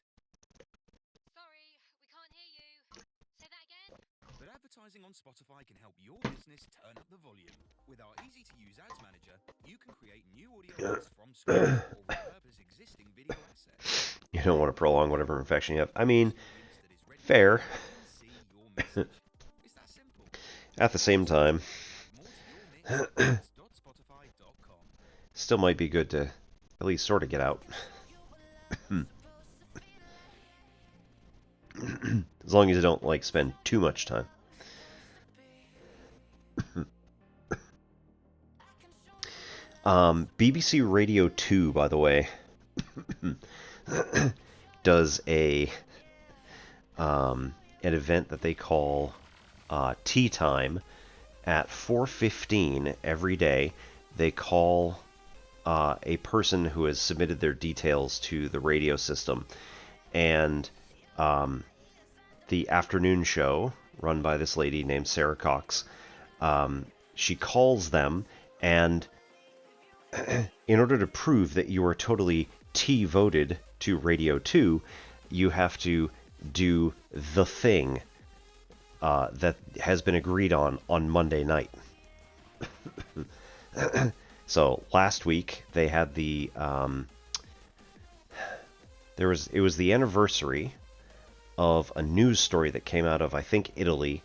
Sorry, we can't hear you. Say that again? But advertising on Spotify can help your business turn up the volume. With our easy-to-use ads manager, you can create new audio ads from scratch or repurpose existing video assets. You don't want to prolong whatever infection you have. I mean, fair. At the same time, still might be good to at least sort of get out. As long as you don't, spend too much time. BBC Radio 2, by the way, does an event that they call Tea Time at 4:15 every day. They call a person who has submitted their details to the radio system, and the afternoon show run by this lady named Sarah Cox, she calls them, and in order to prove that you are totally T-voted to Radio 2, you have to do the thing that has been agreed on Monday night. So last week they had it was the anniversary of a news story that came out of, I think, Italy,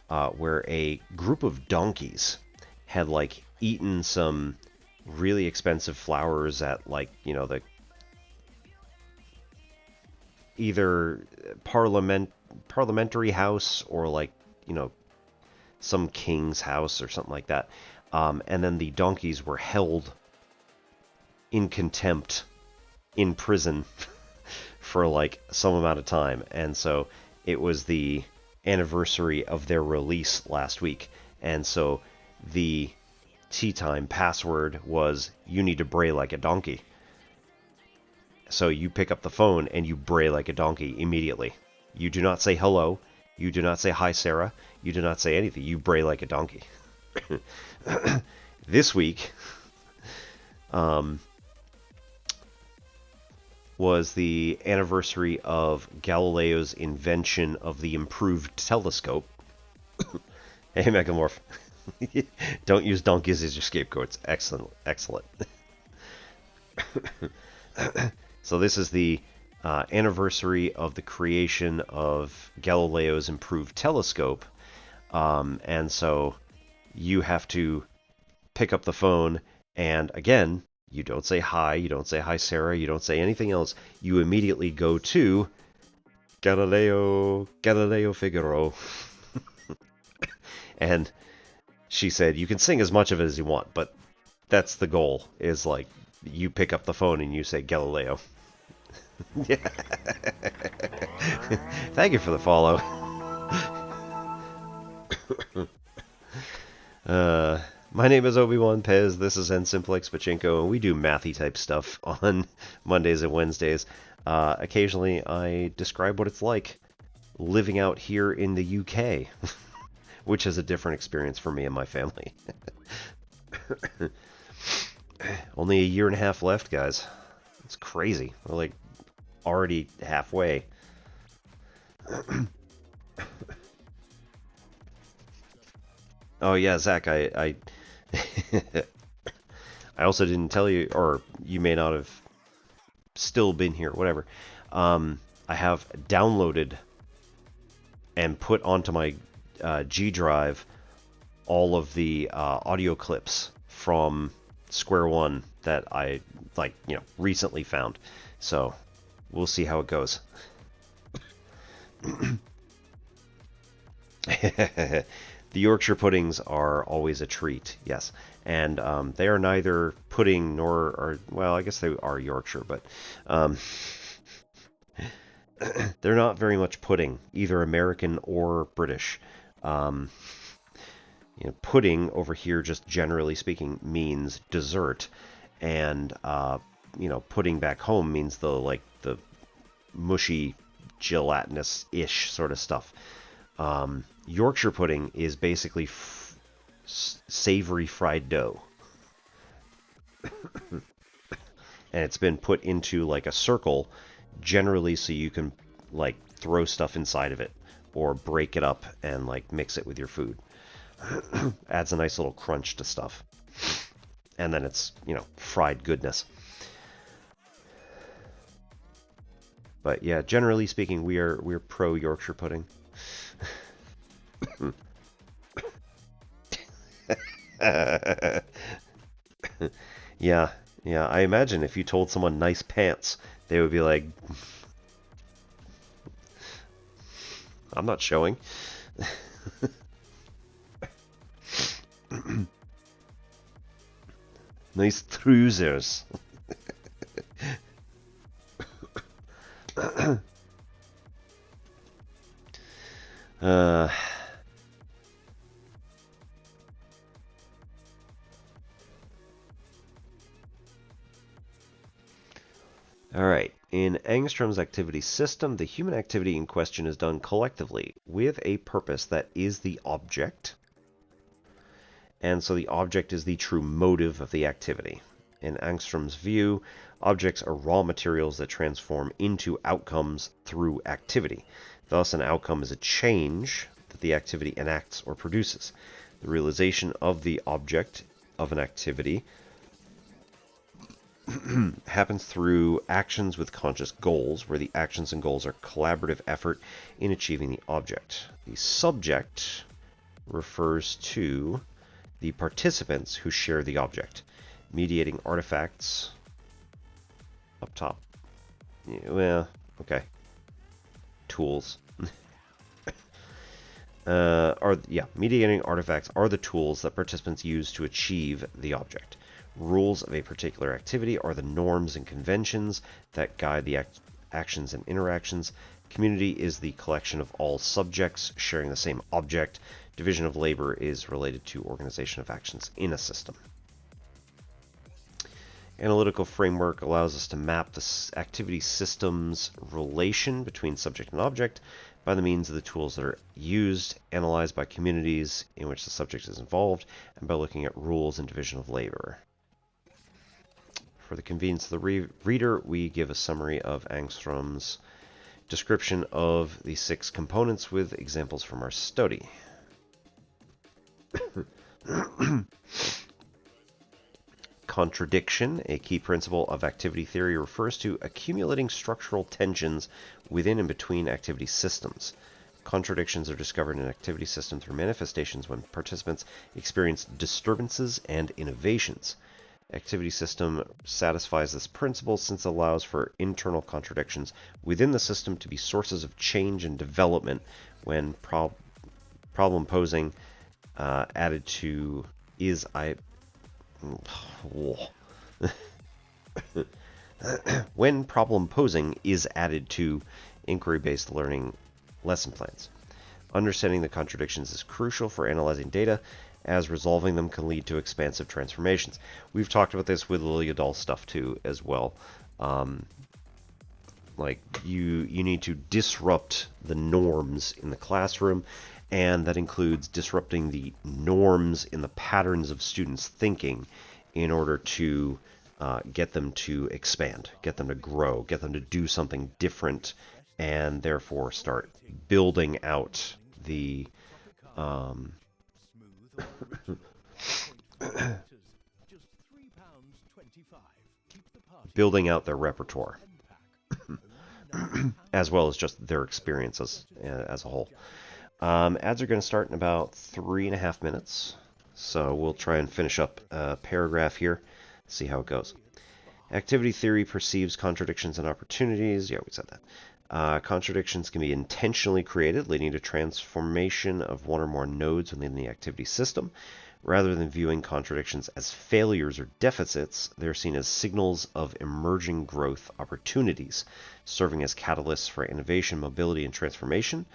where a group of donkeys had eaten some really expensive flowers at the either parliamentary house or some king's house or something like that, and then the donkeys were held in contempt in prison for some amount of time, and so it was the anniversary of their release last week, and so the tea time password was, "You need to bray like a donkey." So you pick up the phone and you bray like a donkey immediately. You do not say hello. You do not say hi, Sarah. You do not say anything. You bray like a donkey. This week was the anniversary of Galileo's invention of the improved telescope. Hey, Megamorph. Don't use donkeys as your scapegoats. Excellent. Excellent. So this is the anniversary of the creation of Galileo's improved telescope. And so you have to pick up the phone, and again, you don't say hi, you don't say hi Sarah, you don't say anything else. You immediately go to Galileo Figaro. And she said, you can sing as much of it as you want, but that's the goal, is like, you pick up the phone and you say Galileo. Yeah. Thank you for the follow. My name is Obi-Wan Pez, this is N-Simplex Pachinko, and we do mathy type stuff on Mondays and Wednesdays. Occasionally I describe what it's like living out here in the UK, which is a different experience for me and my family. Only a year and a half left, guys. It's crazy. We're like already halfway. Oh yeah, Zach, I I also didn't tell you, or you may not have still been here, whatever. I have downloaded and put onto my G drive all of the audio clips from Square One that I recently found. So we'll see how it goes. The Yorkshire puddings are always a treat, yes. And they are neither pudding nor, well, I guess they are Yorkshire, but they're not very much pudding, either American or British. Pudding over here, just generally speaking, means dessert, and pudding back home means the mushy, gelatinous-ish sort of stuff. Yorkshire pudding is basically savory fried dough. And it's been put into like a circle, generally so you can like throw stuff inside of it or break it up and like mix it with your food. Adds a nice little crunch to stuff. And then it's, fried goodness. But yeah, generally speaking, we're pro Yorkshire pudding. Yeah, I imagine if you told someone nice pants, they would be like, I'm not showing. Nice trousers. Alright, in Angstrom's activity system, the human activity in question is done collectively with a purpose that is the object. And so the object is the true motive of the activity. In Angstrom's view, objects are raw materials that transform into outcomes through activity. Thus, an outcome is a change that the activity enacts or produces. The realization of the object of an activity happens through actions with conscious goals, where the actions and goals are collaborative effort in achieving the object. The subject refers to the participants who share the object. Mediating artifacts up top. Yeah, well, okay. Tools. Mediating artifacts are the tools that participants use to achieve the object. Rules of a particular activity are the norms and conventions that guide the actions and interactions. Community is the collection of all subjects sharing the same object. Division of labor is related to organization of actions in a system. Analytical framework allows us to map the activity system's relation between subject and object by the means of the tools that are used, analyzed by communities in which the subject is involved, and by looking at rules and division of labor. For the convenience of the reader, we give a summary of Angstrom's description of the 6 components with examples from our study. contradiction, a key principle of activity theory, refers to accumulating structural tensions within and between activity systems. Contradictions are discovered in an activity system through manifestations when participants experience disturbances and innovations. Activity system satisfies this principle since it allows for internal contradictions within the system to be sources of change and development when problem posing added to is when problem posing is added to inquiry-based learning lesson plans. Understanding the contradictions is crucial for analyzing data, as resolving them can lead to expansive transformations. We've talked about this with Liljedahl stuff too, as well. Like you need to disrupt the norms in the classroom, and that includes disrupting the norms in the patterns of students' thinking in order to get them to expand, get them to grow, get them to do something different, and therefore start building out the building out their repertoire as well as just their experiences as a whole. Ads are going to start in about 3.5 minutes, so we'll try and finish up a paragraph here, see how it goes. Activity theory perceives contradictions and opportunities. Yeah, we said that. Contradictions can be intentionally created, leading to transformation of one or more nodes within the activity system. Rather than viewing contradictions as failures or deficits, they're seen as signals of emerging growth opportunities, serving as catalysts for innovation, mobility, and transformation.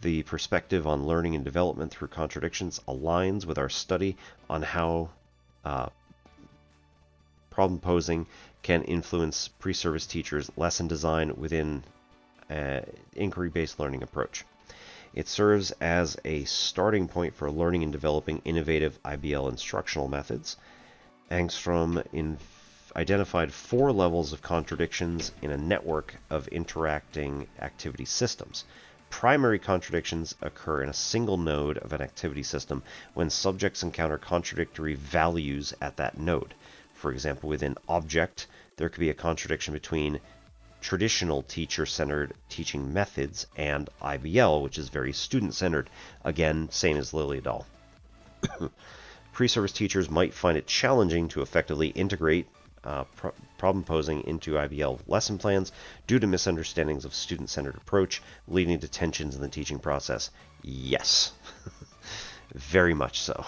The perspective on learning and development through contradictions aligns with our study on how problem posing can influence pre-service teachers' lesson design within an inquiry-based learning approach. It serves as a starting point for learning and developing innovative IBL instructional methods. Angstrom identified 4 levels of contradictions in a network of interacting activity systems. Primary contradictions occur in a single node of an activity system when subjects encounter contradictory values at that node. For example, within object, there could be a contradiction between traditional teacher-centered teaching methods and IBL, which is very student-centered. Again, same as Liljedahl. Pre-service teachers might find it challenging to effectively integrate problem posing into IBL lesson plans due to misunderstandings of student-centered approach, leading to tensions in the teaching process. Yes, very much so.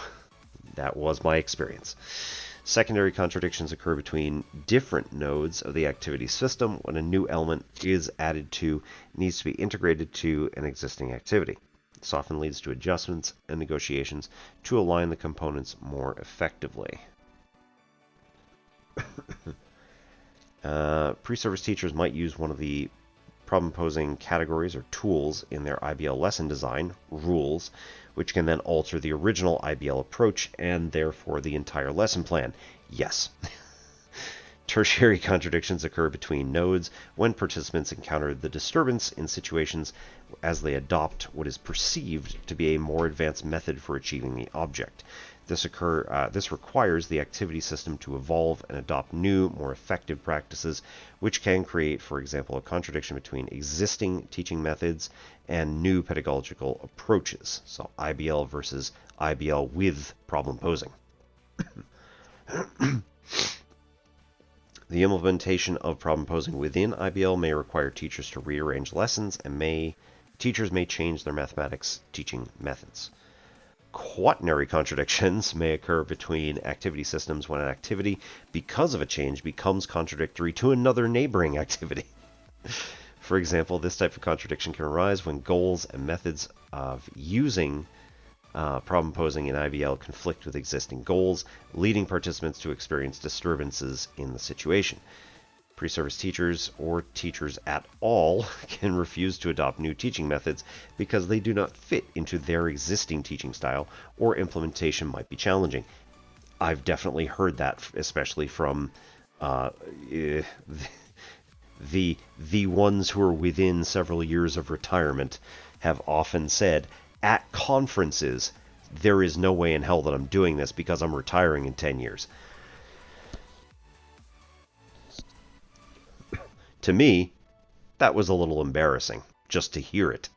That was my experience. Secondary contradictions occur between different nodes of the activity system when a new element is added to, needs to be integrated to an existing activity. This often leads to adjustments and negotiations to align the components more effectively. Pre-service teachers might use one of the problem-posing categories or tools in their IBL lesson design, rules, which can then alter the original IBL approach and therefore the entire lesson plan. Yes. Tertiary contradictions occur between nodes when participants encounter the disturbance in situations as they adopt what is perceived to be a more advanced method for achieving the object. This requires the activity system to evolve and adopt new, more effective practices, which can create, for example, a contradiction between existing teaching methods and new pedagogical approaches. So IBL versus IBL with problem posing. The implementation of problem posing within IBL may require teachers to rearrange lessons, and teachers may change their mathematics teaching methods. Quaternary contradictions may occur between activity systems when an activity, because of a change, becomes contradictory to another neighboring activity. For example, this type of contradiction can arise when goals and methods of using problem posing in IBL conflict with existing goals, leading participants to experience disturbances in the situation. Pre-service teachers or teachers at all can refuse to adopt new teaching methods because they do not fit into their existing teaching style, or implementation might be challenging. I've definitely heard that, especially from the ones who are within several years of retirement have often said at conferences, there is no way in hell that I'm doing this because I'm retiring in 10 years. To me, that was a little embarrassing, just to hear it.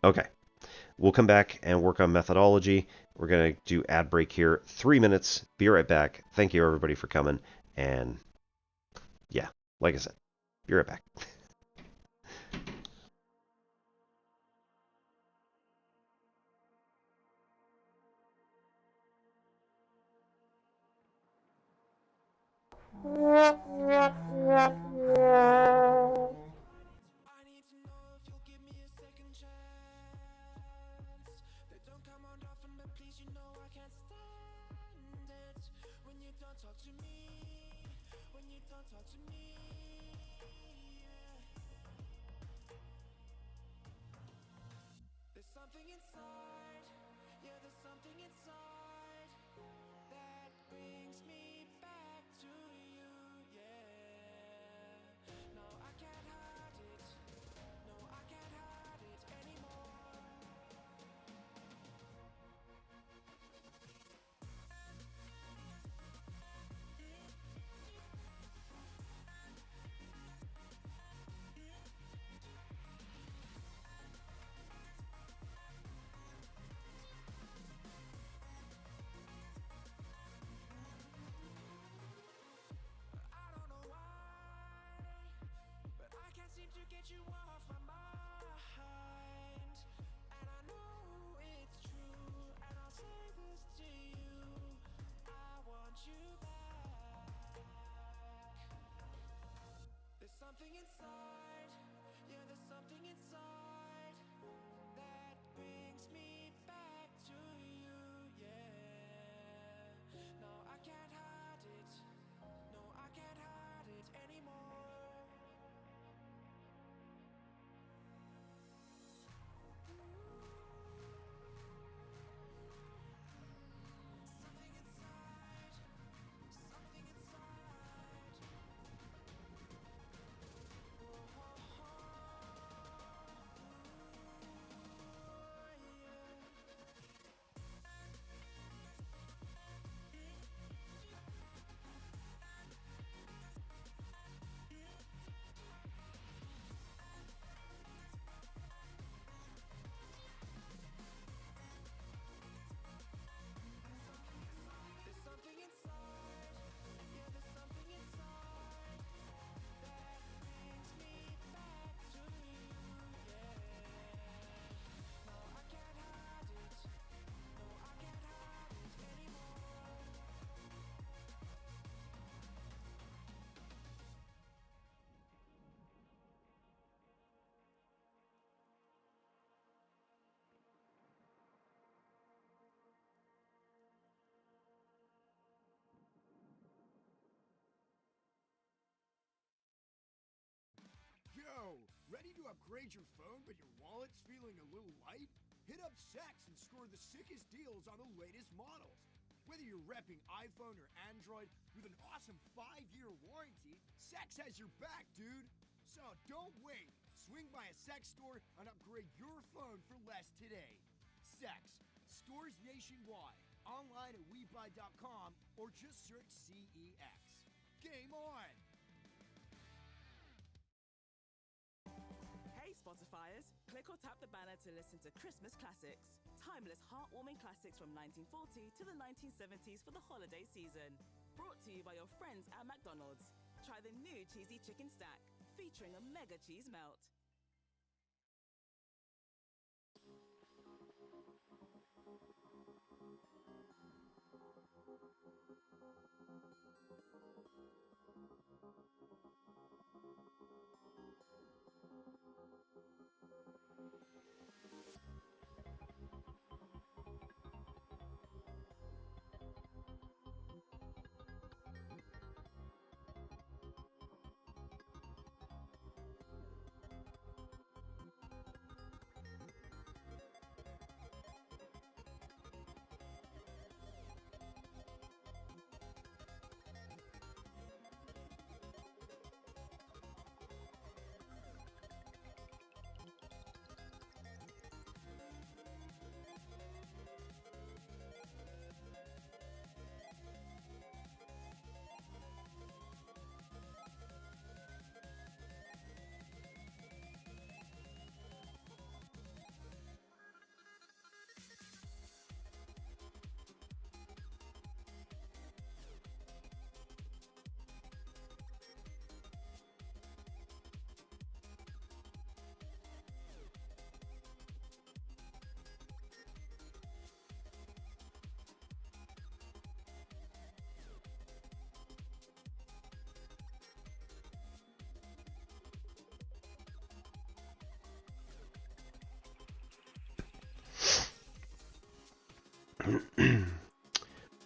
Okay, we'll come back and work on methodology. We're going to do ad break here. 3 minutes. Be right back. Thank you, everybody, for coming. And, yeah, like I said, be right back. I need to know if you'll give me a second chance. They don't come around often, but please, you know I can't stand it. When you don't talk to me, when you don't talk to me, yeah. There's something inside, yeah, there's something inside that brings me back to you, yeah. No, I can't hide it. No, I can't hide it anymore. I don't know why, but I can't seem to get you off my mind. And I know it's true, and I'll say this to you. I want you back. There's something inside, yeah, there's something inside that brings me back to you, yeah. No, I can't hide it. No, I can't hide it anymore. Something inside, something inside. There's something inside, yeah, there's something inside that brings me back to you, yeah. No, I can't hide it. No, I can't hide it anymore. Yo, ready to upgrade your phone but your wallet's feeling a little light? Hit up Sex and score the sickest deals on the latest models. Whether you're repping iPhone or Android with an awesome 5-year warranty, Sex has your back, dude. So don't wait. Swing by a Sex store and upgrade your phone for less today. Sex. Stores nationwide. Online at webuy.com or just search CEX. Game on! Hey Spotifyers, click or tap the banner to listen to Christmas classics. Timeless, heartwarming classics from 1940 to the 1970s for the holiday season. Brought to you by your friends at McDonald's. Try the new cheesy chicken stack, featuring a mega cheese melt.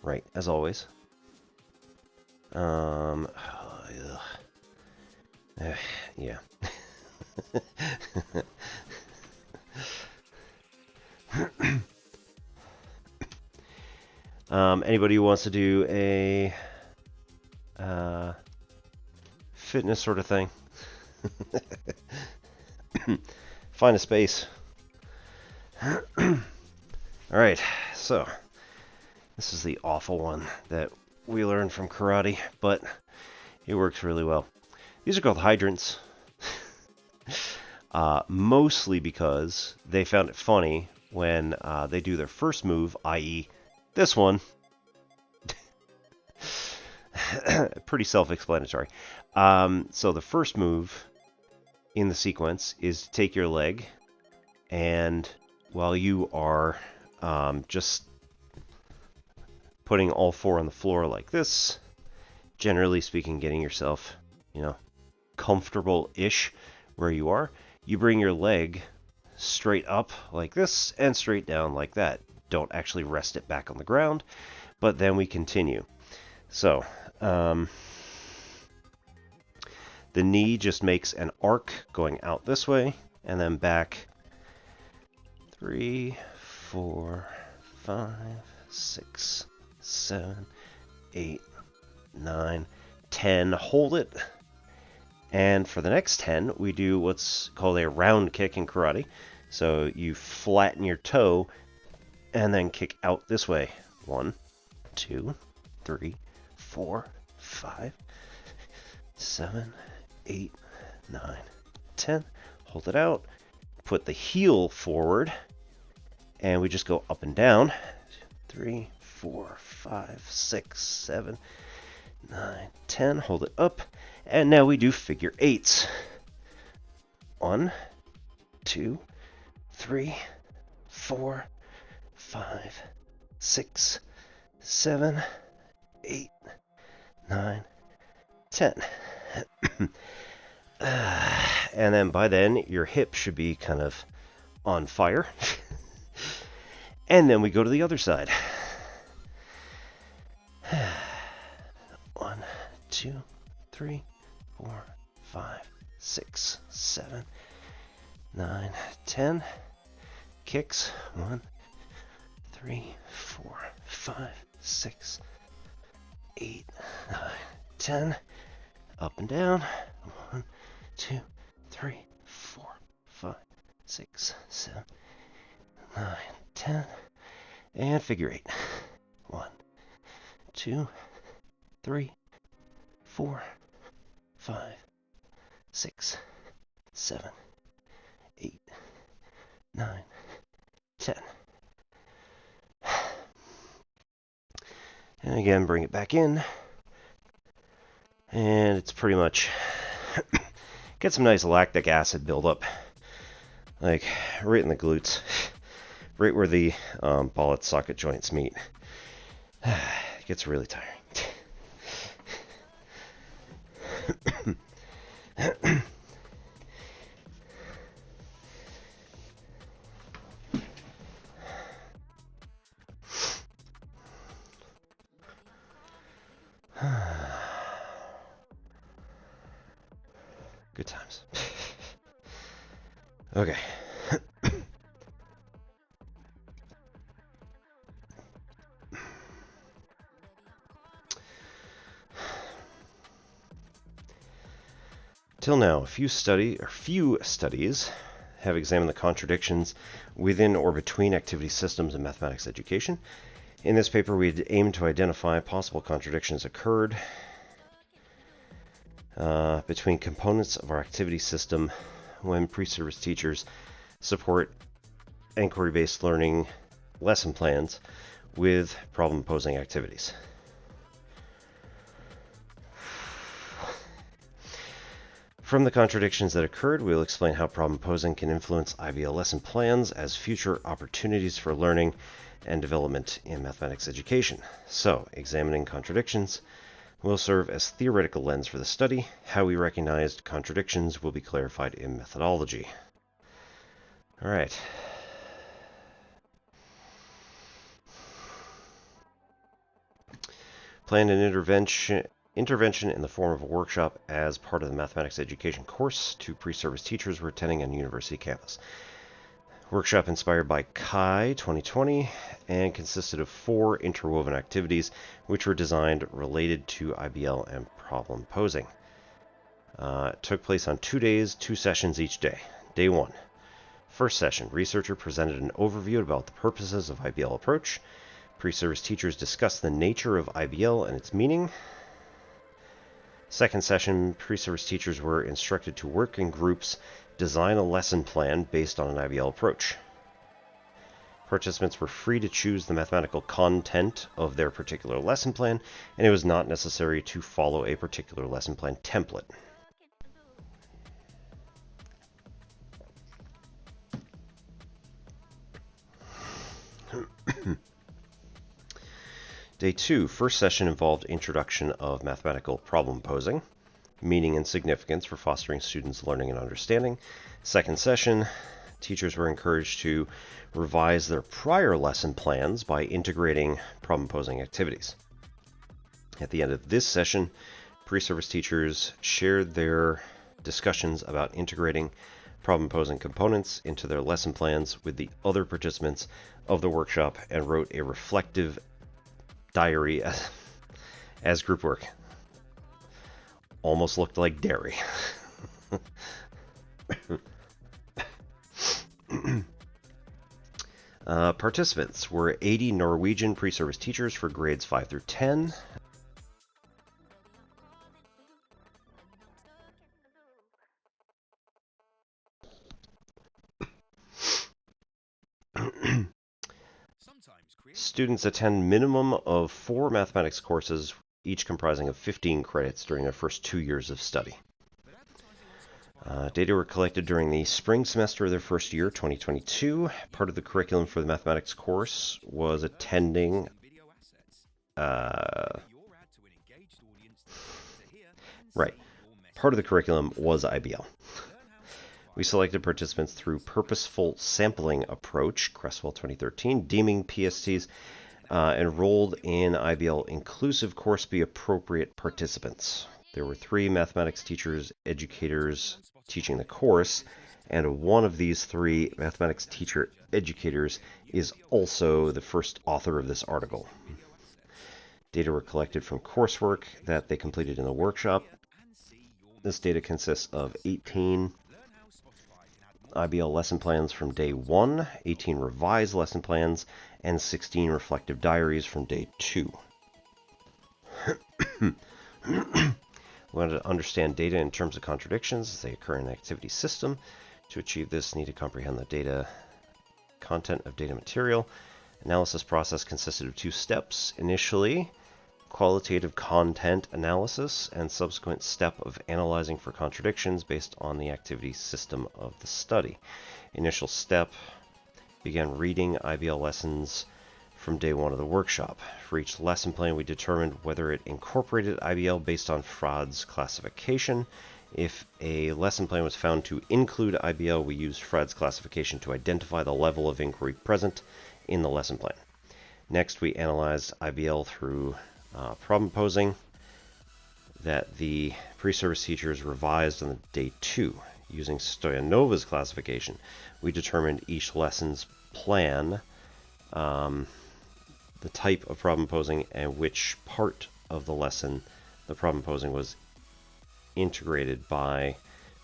Right, as always. Yeah. Anybody who wants to do a fitness sort of thing? Find a space. Alright, so this is the awful one that we learned from karate, but it works really well. These are called hydrants. Mostly because they found it funny when they do their first move, i.e. this one. Pretty self-explanatory. So the first move in the sequence is to take your leg, and while you are just putting all four on the floor like this, generally speaking, getting yourself, comfortable-ish where you are, you bring your leg straight up like this and straight down like that. Don't actually rest it back on the ground, but then we continue. So, the knee just makes an arc going out this way, and then back 3, 4, 5, 6, 7, 8, 9, 10. Hold it. And for the next 10, we do what's called a round kick in karate. So you flatten your toe and then kick out this way. 1, 2, 3, 4, 5, 7, 8, 9, 10. Hold it out. Put the heel forward. And we just go up and down. 3, 4, 5, 6, 7, 9, 10. Hold it up. And now we do figure eights. 1, 2, 3, 4, 5, 6, 7, 8, 9, 10. And then by then, your hip should be kind of on fire. And then we go to the other side. 1, 2, 3, 4, 5, 6, 7, 9, 10. Kicks. 1, 3, 4, 5, 6, 8, 9, 10. Up and down. 1, 2, 3, 4, 5, 6, 7, 9, 10. And figure eight. 1, 2, 3, 4, 5, 6, 7, 8, 9, 10. And again, bring it back in. And it's pretty much get some nice lactic acid buildup, like right in the glutes, right where the ball and socket joints meet. It gets really tiring. Good times. Okay. Till now, few studies have examined the contradictions within or between activity systems in mathematics education. In this paper, we aimed to identify possible contradictions occurred between components of our activity system when pre-service teachers support inquiry-based learning lesson plans with problem-posing activities. From the contradictions that occurred, we'll explain how problem posing can influence IBL lesson plans as future opportunities for learning and development in mathematics education. So, examining contradictions will serve as theoretical lens for the study. How we recognized contradictions will be clarified in methodology. All right. Planned an intervention in the form of a workshop as part of the mathematics education course to pre-service teachers who were attending on university campus. Workshop inspired by Chi 2020 and consisted of 4 interwoven activities which were designed related to IBL and problem posing. It took place on 2 days, 2 sessions each day. Day 1. First session, researcher presented an overview about the purposes of IBL approach. Pre-service teachers discussed the nature of IBL and its meaning. Second session, pre-service teachers were instructed to work in groups, design a lesson plan based on an IBL approach. Participants were free to choose the mathematical content of their particular lesson plan, and it was not necessary to follow a particular lesson plan template. Day 2, first session involved introduction of mathematical problem posing, meaning and significance for fostering students' learning and understanding. Second session, teachers were encouraged to revise their prior lesson plans by integrating problem posing activities. At the end of this session, pre-service teachers shared their discussions about integrating problem posing components into their lesson plans with the other participants of the workshop and wrote a reflective diary as group work. Almost looked like dairy. Participants were 80 Norwegian pre-service teachers for grades 5 through 10. Students attend minimum of 4 mathematics courses, each comprising of 15 credits during their first 2 years of study. Data were collected during the spring semester of their first year, 2022. Part of the curriculum for the mathematics course was attending Part of the curriculum was IBL. We selected participants through purposeful sampling approach, Cresswell 2013, deeming PSTs enrolled in IBL inclusive course be appropriate participants. There were 3 mathematics teachers, educators teaching the course, and one of these 3 mathematics teacher educators is also the first author of this article. Data were collected from coursework that they completed in the workshop. This data consists of 18 IBL lesson plans from day 1, 18 revised lesson plans, and 16 reflective diaries from day 2. We want to understand data in terms of contradictions as they occur in an activity system. To achieve this, need to comprehend the data content of data material. Analysis process consisted of 2 steps. Initially, qualitative content analysis, and subsequent step of analyzing for contradictions based on the activity system of the study. Initial step began reading IBL lessons from day 1 of the workshop. For each lesson plan, we determined whether it incorporated IBL based on Frod's classification. If a lesson plan was found to include IBL, we used Frod's classification to identify the level of inquiry present in the lesson plan. Next, we analyzed IBL through problem posing that the pre-service teachers revised on day 2. Using Stoyanova's classification, we determined each lesson's plan, the type of problem posing, and which part of the lesson the problem posing was integrated by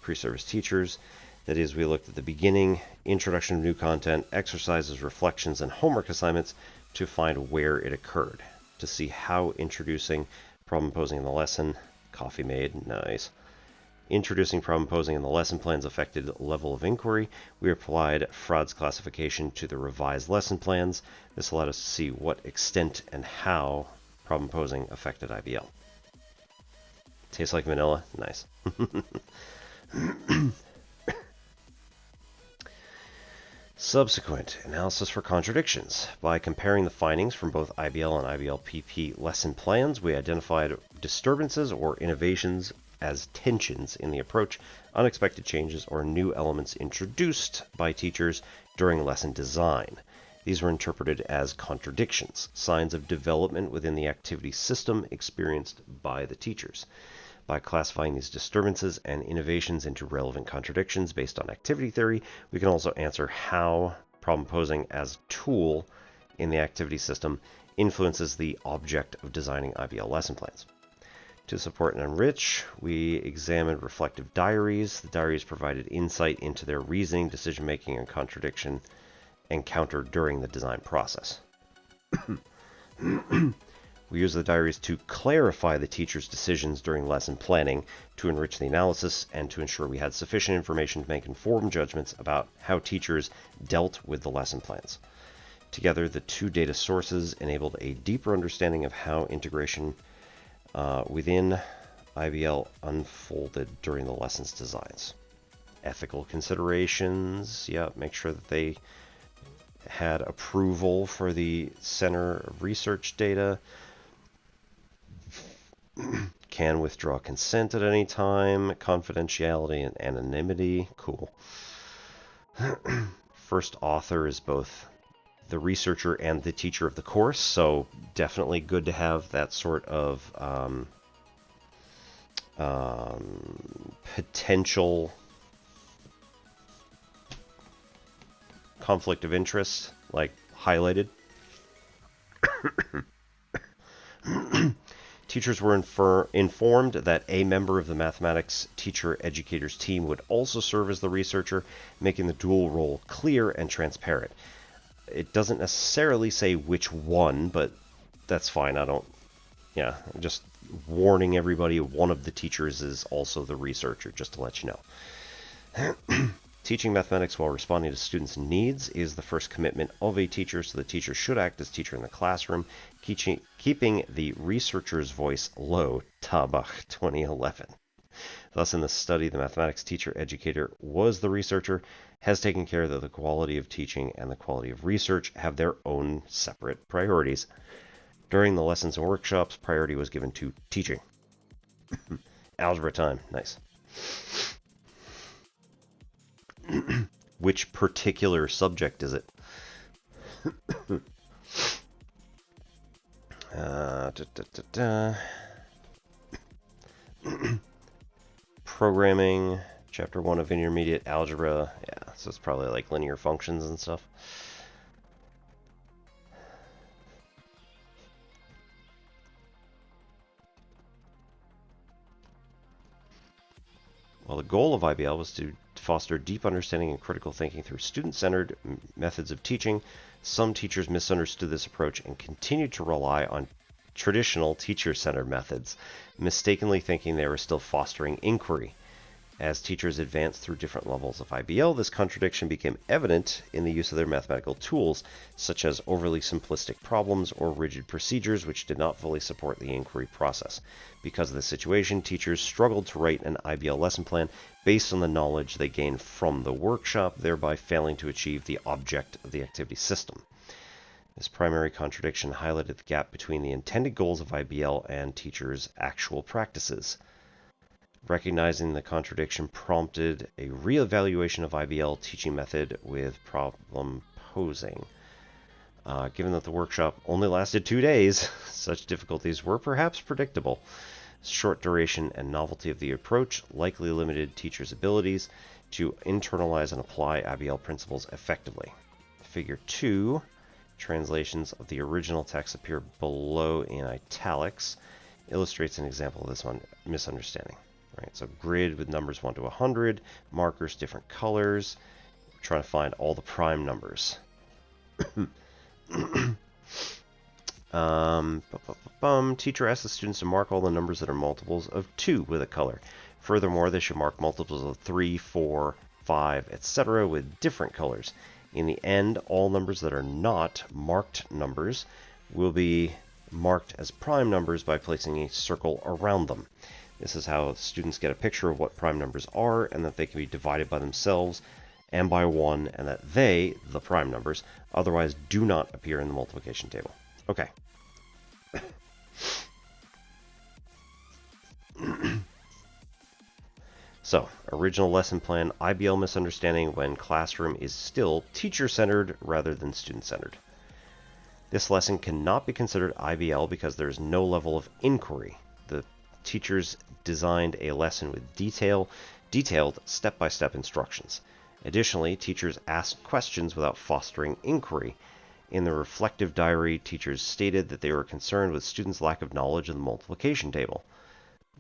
pre-service teachers. That is, we looked at the beginning, introduction of new content, exercises, reflections, and homework assignments to find where it occurred, to see how introducing problem posing in the lesson, coffee made, nice, introducing problem posing in the lesson plans affected level of inquiry. We applied Frod's classification to the revised lesson plans. This allowed us to see what extent and how problem posing affected IBL. Tastes like vanilla? Nice. Subsequent analysis for contradictions. By comparing the findings from both IBL and IBL-PP lesson plans, we identified disturbances or innovations as tensions in the approach, unexpected changes, or new elements introduced by teachers during lesson design. These were interpreted as contradictions, signs of development within the activity system experienced by the teachers. By classifying these disturbances and innovations into relevant contradictions based on activity theory, we can also answer how problem posing as a tool in the activity system influences the object of designing IBL lesson plans. To support and enrich, we examined reflective diaries. The diaries provided insight into their reasoning, decision-making, and contradiction encountered during the design process. We use the diaries to clarify the teacher's decisions during lesson planning, to enrich the analysis, and to ensure we had sufficient information to make informed judgments about how teachers dealt with the lesson plans. Together, the two data sources enabled a deeper understanding of how integration within IBL unfolded during the lesson's designs. Ethical considerations, make sure that they had approval for the Center of Research data. Can withdraw consent at any time. Confidentiality and anonymity. Cool. First author is both the researcher and the teacher of the course, so definitely good to have that sort of potential conflict of interest, like, highlighted. Teachers were informed that a member of the mathematics teacher-educators team would also serve as the researcher, making the dual role clear and transparent. It doesn't necessarily say which one, but that's fine. I'm just warning everybody one of the teachers is also the researcher, just to let you know. Teaching mathematics while responding to students' needs is the first commitment of a teacher, so the teacher should act as teacher in the classroom, keeping the researcher's voice low, Tabach 2011. Thus, in the study, the mathematics teacher-educator was the researcher, has taken care that the quality of teaching and the quality of research have their own separate priorities. During the lessons and workshops, priority was given to teaching. Algebra time. Nice. Which particular subject is it? Programming, chapter 1 of intermediate algebra. Yeah, so it's probably like linear functions and stuff. While the goal of IBL was to foster deep understanding and critical thinking through student-centered methods of teaching, some teachers misunderstood this approach and continued to rely on traditional teacher-centered methods, mistakenly thinking they were still fostering inquiry. As teachers advanced through different levels of IBL, this contradiction became evident in the use of their mathematical tools, such as overly simplistic problems or rigid procedures which did not fully support the inquiry process. Because of this situation, teachers struggled to write an IBL lesson plan based on the knowledge they gained from the workshop, thereby failing to achieve the object of the activity system. This primary contradiction highlighted the gap between the intended goals of IBL and teachers' actual practices. Recognizing the contradiction prompted a reevaluation of IBL teaching method with problem posing. Given that the workshop only lasted 2 days, such difficulties were perhaps predictable. Short duration and novelty of the approach likely limited teachers' abilities to internalize and apply IBL principles effectively. Figure 2, translations of the original text appear below in italics, illustrates an example of this one misunderstanding. Right, so grid with numbers 1 to 100, markers different colors. We're trying to find all the prime numbers. Teacher asks the students to mark all the numbers that are multiples of 2 with a color. Furthermore, they should mark multiples of 3, 4, 5, etc. with different colors. In the end, all numbers that are not marked numbers will be marked as prime numbers by placing a circle around them. This is how students get a picture of what prime numbers are, and that they can be divided by themselves and by 1, and that they, the prime numbers, otherwise do not appear in the multiplication table. Okay. So, original lesson plan, IBL misunderstanding when classroom is still teacher-centered rather than student-centered. This lesson cannot be considered IBL because there is no level of inquiry. The teachers designed a lesson with detailed step-by-step instructions. Additionally, teachers asked questions without fostering inquiry. In the reflective diary, teachers stated that they were concerned with students' lack of knowledge of the multiplication table.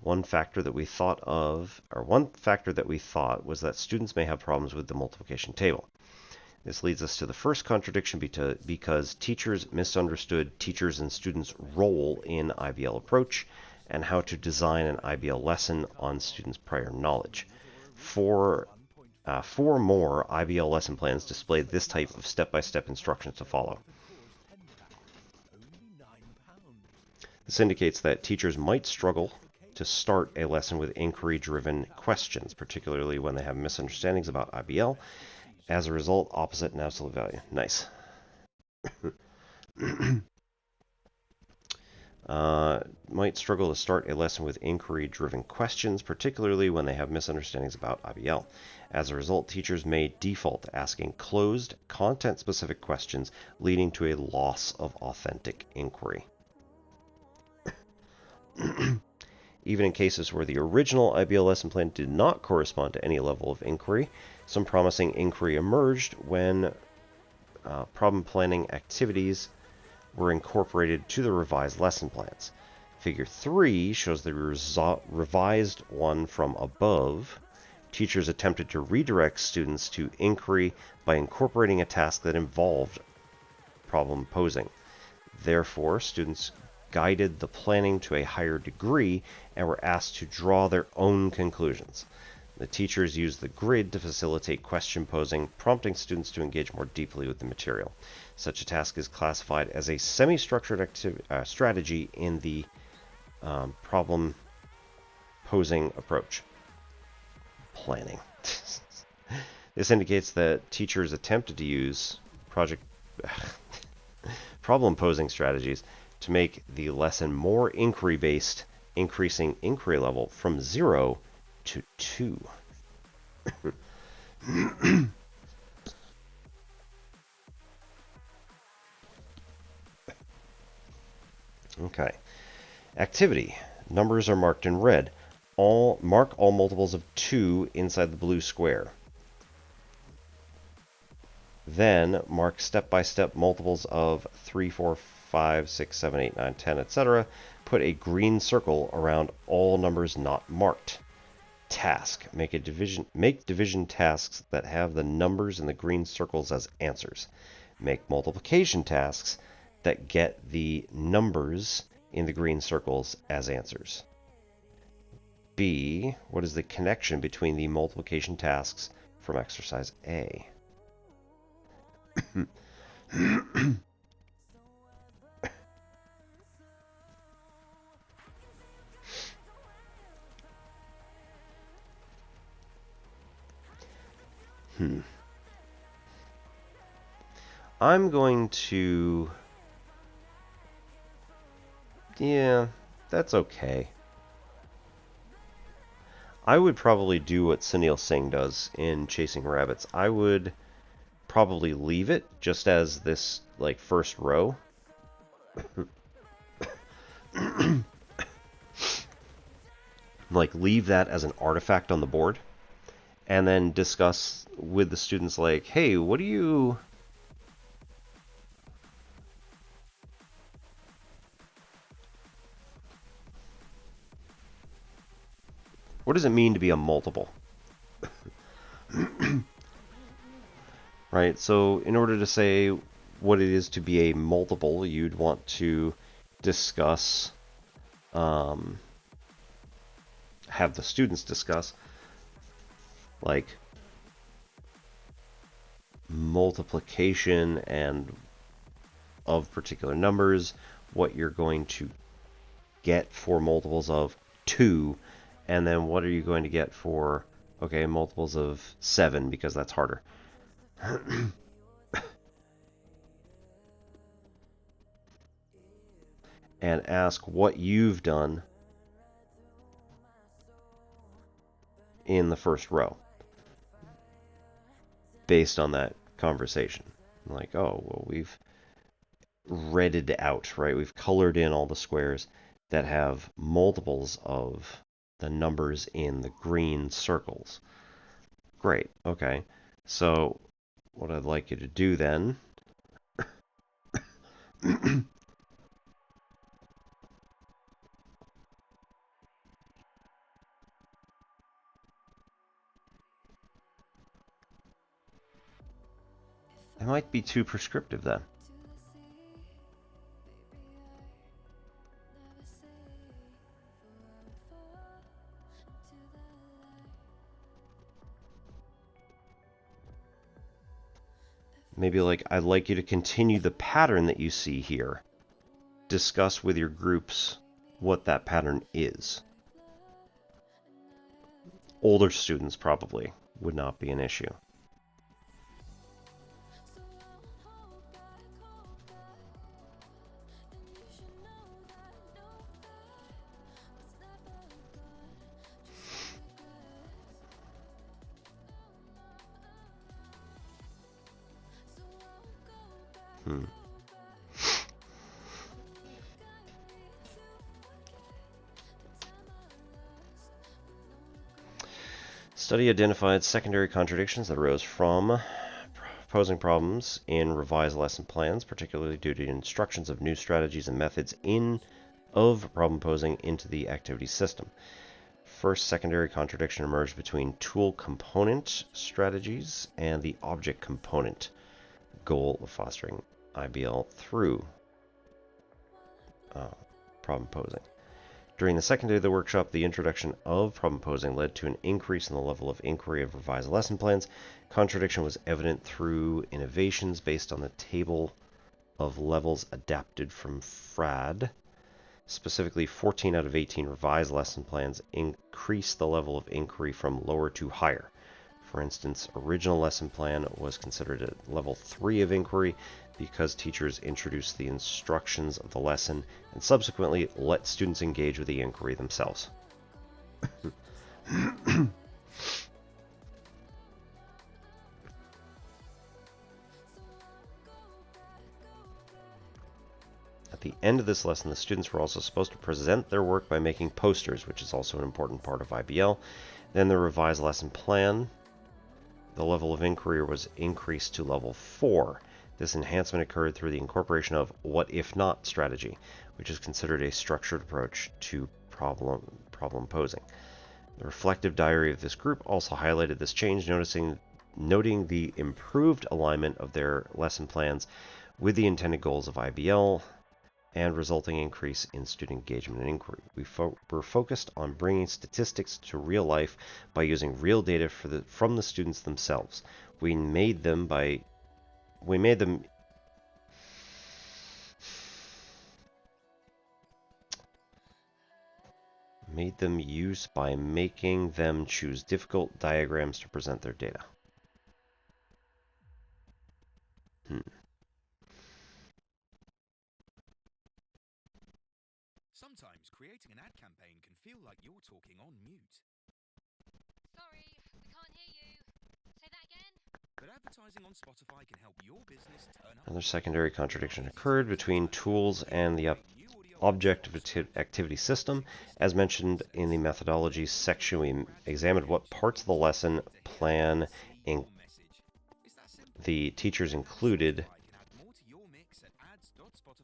One factor that we thought was that students may have problems with the multiplication table. This leads us to the first contradiction because teachers misunderstood teachers' and students' role in IBL approach and how to design an IBL lesson on students' prior knowledge. Four more IBL lesson plans displayed this type of step-by-step instructions to follow. This indicates that teachers might struggle to start a lesson with inquiry-driven questions, particularly when they have misunderstandings about IBL. As a result, opposite and absolute value. Nice. Might struggle to start a lesson with inquiry-driven questions, particularly when they have misunderstandings about IBL. As a result, teachers may default to asking closed, content-specific questions, leading to a loss of authentic inquiry. Even in cases where the original IBL lesson plan did not correspond to any level of inquiry, some promising inquiry emerged when problem planning activities were incorporated to the revised lesson plans. Figure 3 shows the revised one from above. Teachers attempted to redirect students to inquiry by incorporating a task that involved problem posing. Therefore, students guided the planning to a higher degree and were asked to draw their own conclusions. The teachers used the grid to facilitate question posing, prompting students to engage more deeply with the material. Such a task is classified as a semi-structured strategy in the problem posing approach. Planning. This indicates that teachers attempted to use problem posing strategies to make the lesson more inquiry-based, increasing inquiry level from 0 to 2. Okay. Activity. Numbers are marked in red. Mark all multiples of 2 inside the blue square. Then mark step-by-step multiples of 3, 4, 5, 6, 7, 8, 9, 10, etc. Put a green circle around all numbers not marked. Task. Make division tasks that have the numbers in the green circles as answers. Make multiplication tasks that get the numbers in the green circles as answers. B. What is the connection between the multiplication tasks from exercise A? I'm going to... Yeah, that's okay. I would probably do what Sunil Singh does in Chasing Rabbits. I would probably leave it just as this, like, first row. Like, leave that as an artifact on the board. And then discuss with the students, like, hey, what does it mean to be a multiple? Right, so in order to say what it is to be a multiple, you'd want to discuss, have the students discuss, like, multiplication and of particular numbers, what you're going to get for multiples of 2, and then what are you going to get for, okay, multiples of 7, because that's harder. And ask what you've done in the first row based on that conversation. Like, oh, well, we've redded out, right? We've colored in all the squares that have multiples of the numbers in the green circles. Great, okay. So what I'd like you to do then it might be too prescriptive then. Maybe like, I'd like you to continue the pattern that you see here. Discuss with your groups what that pattern is. Older students probably would not be an issue. Study identified secondary contradictions that arose from posing problems in revised lesson plans, particularly due to instructions of new strategies and methods of problem posing into the activity system. First secondary contradiction emerged between tool component strategies and the object component goal of fostering IBL through problem posing. During the second day of the workshop, the introduction of problem posing led to an increase in the level of inquiry of revised lesson plans. Contradiction was evident through innovations based on the table of levels adapted from FRAD. Specifically, 14 out of 18 revised lesson plans increased the level of inquiry from lower to higher. For instance, original lesson plan was considered at level 3 of inquiry because teachers introduced the instructions of the lesson and subsequently let students engage with the inquiry themselves. At the end of this lesson, the students were also supposed to present their work by making posters, which is also an important part of IBL. Then the revised lesson plan, the level of inquiry was increased to level 4. This enhancement occurred through the incorporation of what if not strategy, which is considered a structured approach to problem posing. The reflective diary of this group also highlighted this change, noting the improved alignment of their lesson plans with the intended goals of IBL and resulting increase in student engagement and inquiry. We're focused on bringing statistics to real life by using real data from the students themselves. We made them use by making them choose difficult diagrams to present their data. Sometimes creating an ad campaign can feel like you're talking on mute. Sorry, we can't hear you. Say that again? But advertising on Spotify can help your business turn up. Another secondary contradiction occurred between tools and the object activity system. As mentioned in the methodology section, we examined what parts of the lesson plan the teachers included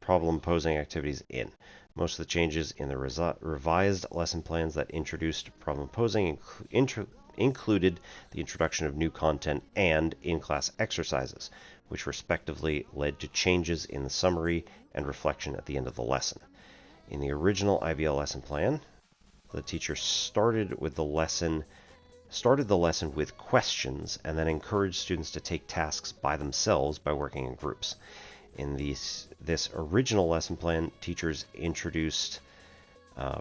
problem posing activities in. Most of the changes in the revised lesson plans that introduced problem posing included the introduction of new content and in-class exercises, which respectively led to changes in the summary and reflection at the end of the lesson. In the original IBL lesson plan, the teacher started the lesson with questions and then encouraged students to take tasks by themselves by working in groups. In this original lesson plan, teachers introduced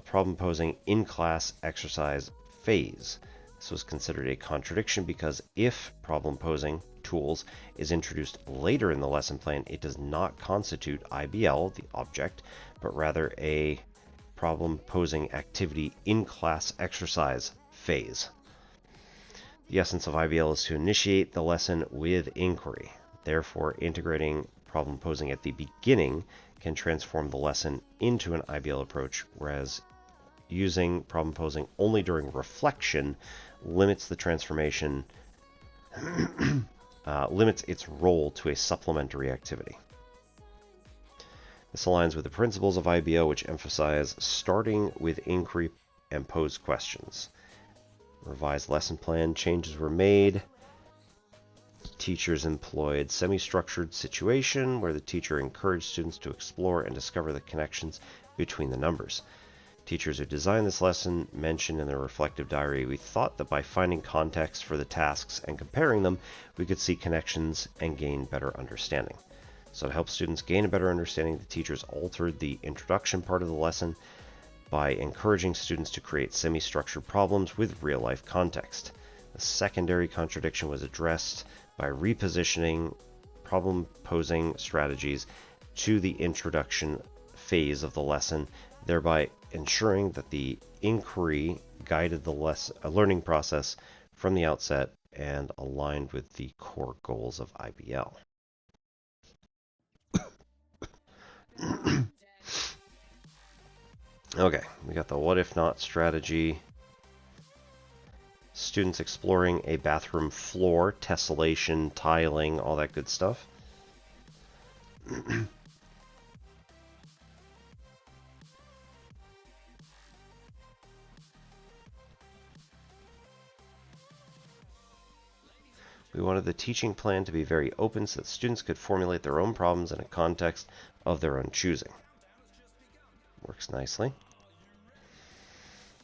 problem posing in-class exercise phase. This was considered a contradiction because if problem posing tools is introduced later in the lesson plan, it does not constitute IBL, the object, but rather a problem posing activity in-class exercise phase. The essence of IBL is to initiate the lesson with inquiry. Therefore, integrating problem posing at the beginning can transform the lesson into an IBL approach, whereas using problem posing only during reflection limits the transformation, limits its role to a supplementary activity. This aligns with the principles of IBL, which emphasize starting with inquiry and pose questions. Revised lesson plan changes were made. Teachers employed semi-structured situation where the teacher encouraged students to explore and discover the connections between the numbers. Teachers who designed this lesson mentioned in their reflective diary, "We thought that by finding context for the tasks and comparing them, we could see connections and gain better understanding." So to help students gain a better understanding, the teachers altered the introduction part of the lesson by encouraging students to create semi-structured problems with real-life context. The secondary contradiction was addressed by repositioning problem-posing strategies to the introduction phase of the lesson, thereby ensuring that the inquiry guided the learning process from the outset and aligned with the core goals of IBL. Okay, we got the what if not strategy. Students exploring a bathroom floor, tessellation, tiling, all that good stuff. We wanted the teaching plan to be very open so that students could formulate their own problems in a context of their own choosing. Works nicely.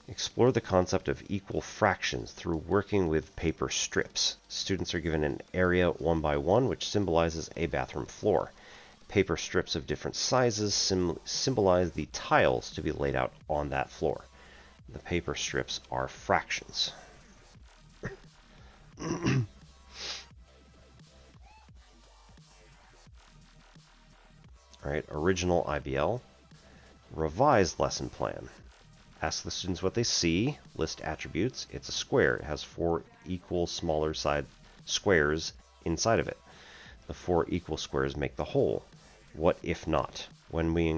Explore the concept of equal fractions through working with paper strips. Students are given an area 1 by 1 which symbolizes a bathroom floor. Paper strips of different sizes symbolize the tiles to be laid out on that floor. The paper strips are fractions. Alright, original IBL. Revised lesson plan. Ask the students what they see, list attributes. It's a square. It has 4 equal smaller side squares inside of it. The 4 equal squares make the whole. What if not? When we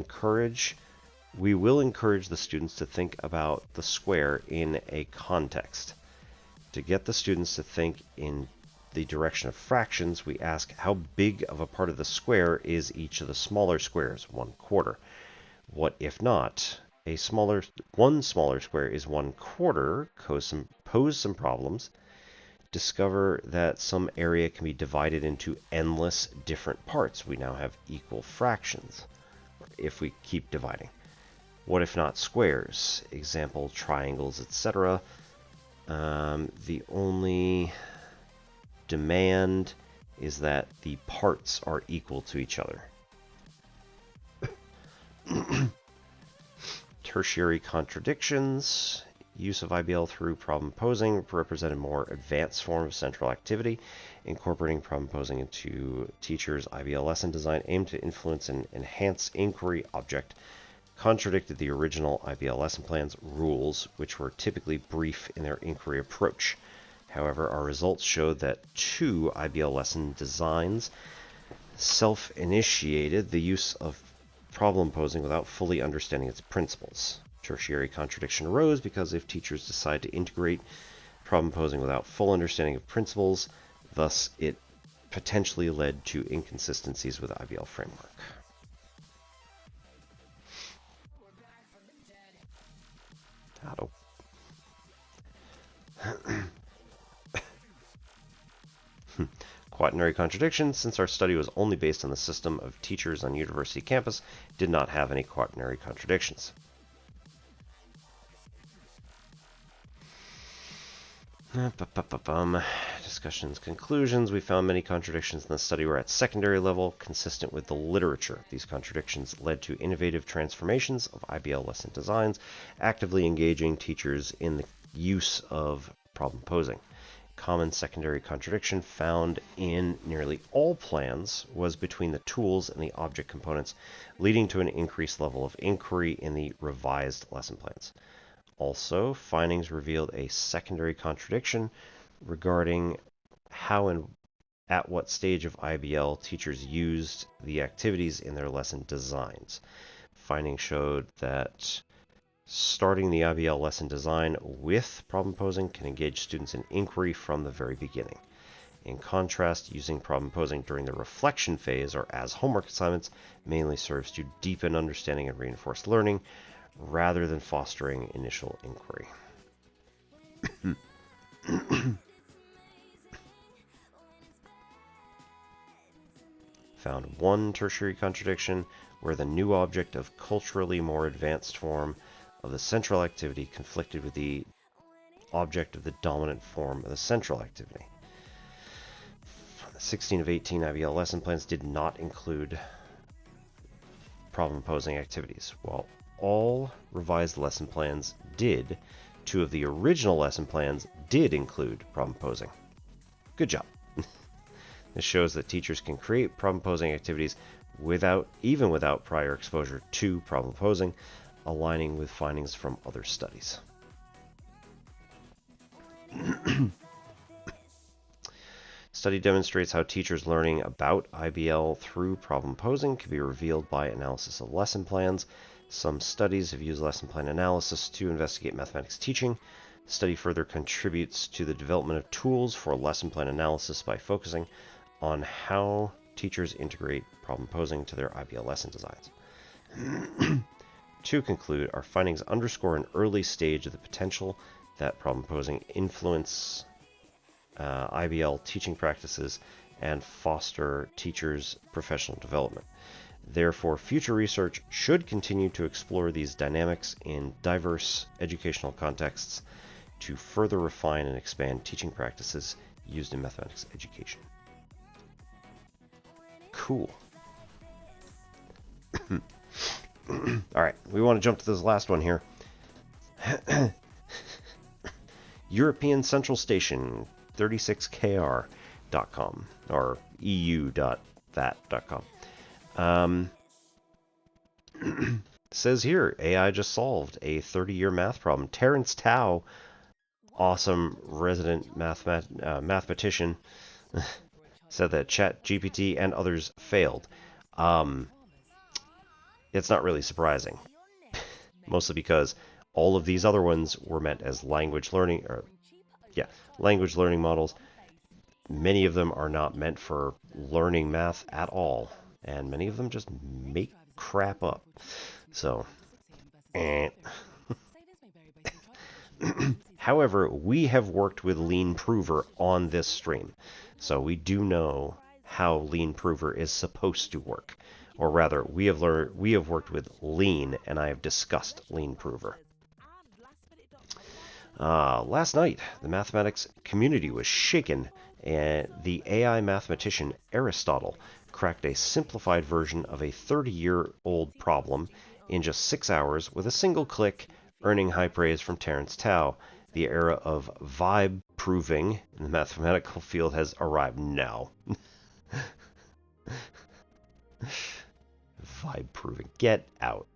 will encourage the students to think about the square in a context. To get the students to think in the direction of fractions, we ask how big of a part of the square is each of the smaller squares, 1/4. What if not? One smaller square is 1/4. Pose some problems. Discover that some area can be divided into endless different parts. We now have equal fractions if we keep dividing. What if not squares? Example, triangles, etc. The only demand is that the parts are equal to each other. Tertiary contradictions. Use of IBL through problem posing represented more advanced form of central activity. Incorporating problem posing into teachers' IBL lesson design aimed to influence and enhance inquiry object contradicted the original IBL lesson plan's rules, which were typically brief in their inquiry approach. However, our results showed that 2 IBL lesson designs self-initiated the use of problem posing without fully understanding its principles. Tertiary contradiction arose because if teachers decide to integrate problem posing without full understanding of principles, thus it potentially led to inconsistencies with the IBL framework. Quaternary contradiction, since our study was only based on the system of teachers on university campus, did not have any quaternary contradictions. Discussions, conclusions. We found many contradictions in the study were at secondary level, consistent with the literature. These contradictions led to innovative transformations of IBL lesson designs, actively engaging teachers in the use of problem posing. Common secondary contradiction found in nearly all plans was between the tools and the object components, leading to an increased level of inquiry in the revised lesson plans. Also, findings revealed a secondary contradiction regarding how and at what stage of IBL teachers used the activities in their lesson designs. Findings showed that starting the IBL lesson design with problem posing can engage students in inquiry from the very beginning. In contrast, using problem posing during the reflection phase or as homework assignments mainly serves to deepen understanding and reinforce learning rather than fostering initial inquiry. Found one tertiary contradiction where the new object of culturally more advanced form of the central activity conflicted with the object of the dominant form of the central activity. 16 of 18 IBL lesson plans did not include problem-posing activities. While all revised lesson plans did, 2 of the original lesson plans did include problem-posing. Good job. This shows that teachers can create problem-posing activities even without prior exposure to problem-posing, aligning with findings from other studies. Study demonstrates how teachers learning about IBL through problem posing can be revealed by analysis of lesson plans. Some studies have used lesson plan analysis to investigate mathematics teaching. Study further contributes to the development of tools for lesson plan analysis by focusing on how teachers integrate problem posing to their IBL lesson designs. To conclude, our findings underscore an early stage of the potential that problem posing influence IBL teaching practices and foster teachers' professional development. Therefore, future research should continue to explore these dynamics in diverse educational contexts to further refine and expand teaching practices used in mathematics education. Cool. Alright, we want to jump to this last one here. European Central Station 36kr.com or eu.that.com. Says here, AI just solved a 30-year math problem. Terence Tao, awesome resident mathematician, said that ChatGPT and others failed. It's not really surprising, mostly because all of these other ones were meant as language learning models. Many of them are not meant for learning math at all, and many of them just make crap up. So, however, we have worked with Lean Prover on this stream, so we do know how Lean Prover is supposed to work. Or rather, we have worked with Lean, and I have discussed Lean Prover. Last night, the mathematics community was shaken, and the AI mathematician Aristotle cracked a simplified version of a 30-year-old problem in just 6 hours with a single click, earning high praise from Terence Tao. The era of vibe proving in the mathematical field has arrived now. Vibe proving. Get out.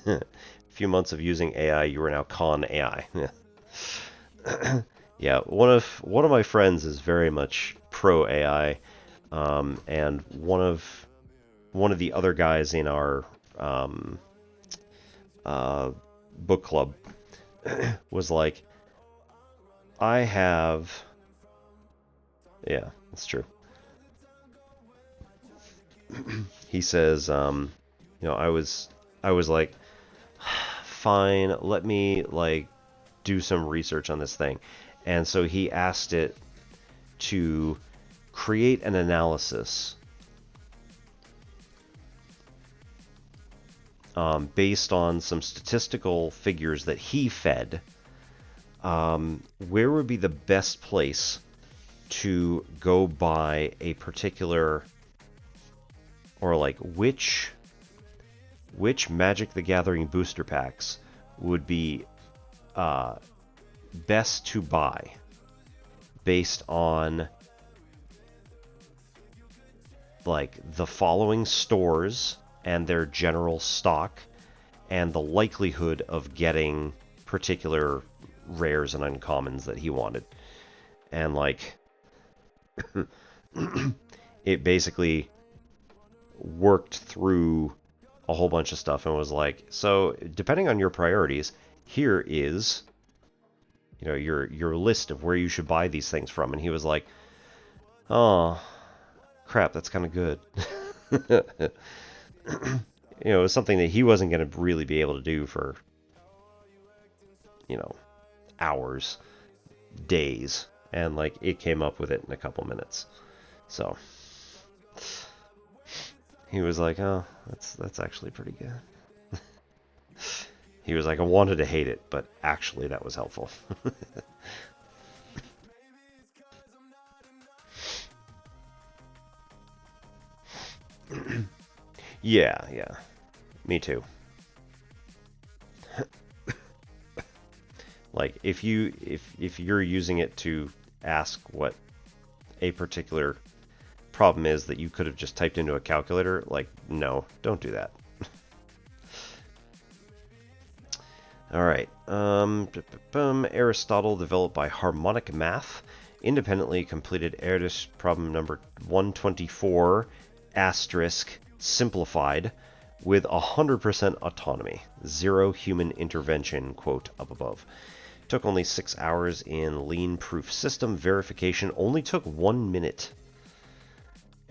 A few months of using AI, you are now con AI. Yeah, one of my friends is very much pro AI, and one of the other guys in our book club was like, yeah, that's true. He says, I was like, fine, let me do some research on this thing. And so he asked it to create an analysis based on some statistical figures that he fed. Where would be the best place to go buy a particular, or which Magic the Gathering booster packs would be best to buy based on like the following stores and their general stock and the likelihood of getting particular rares and uncommons that he wanted. And like it basically worked through a whole bunch of stuff and was like, so depending on your priorities, here is, you know, your list of where you should buy these things from. And he was like, oh crap, that's kind of good. You know, it was something that he wasn't going to really be able to do for, you know, hours, days, and like it came up with it in a couple minutes. So he was like, oh, that's actually pretty good. He was like, I wanted to hate it, but actually that was helpful. Yeah, me too. Like if you're using it to ask what a particular problem is that you could have just typed into a calculator, like, no, don't do that. All right. Aristotle, developed by Harmonic Math, independently completed Erdős problem number 124 asterisk simplified with 100% autonomy, zero human intervention, quote up above. Took only 6 hours in lean proof system. Verification only took 1 minute.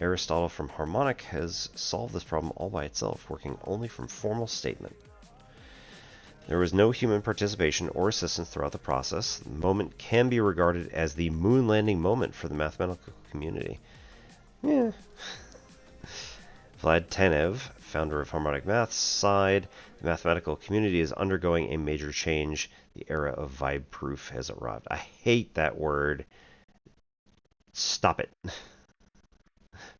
Aristotle from Harmonic has solved this problem all by itself, working only from formal statement. There was no human participation or assistance throughout the process. The moment can be regarded as the moon landing moment for the mathematical community. Yeah. Vlad Tenev, founder of Harmonic Math, sighed. The mathematical community is undergoing a major change. The era of vibe proof has arrived. I hate that word. Stop it.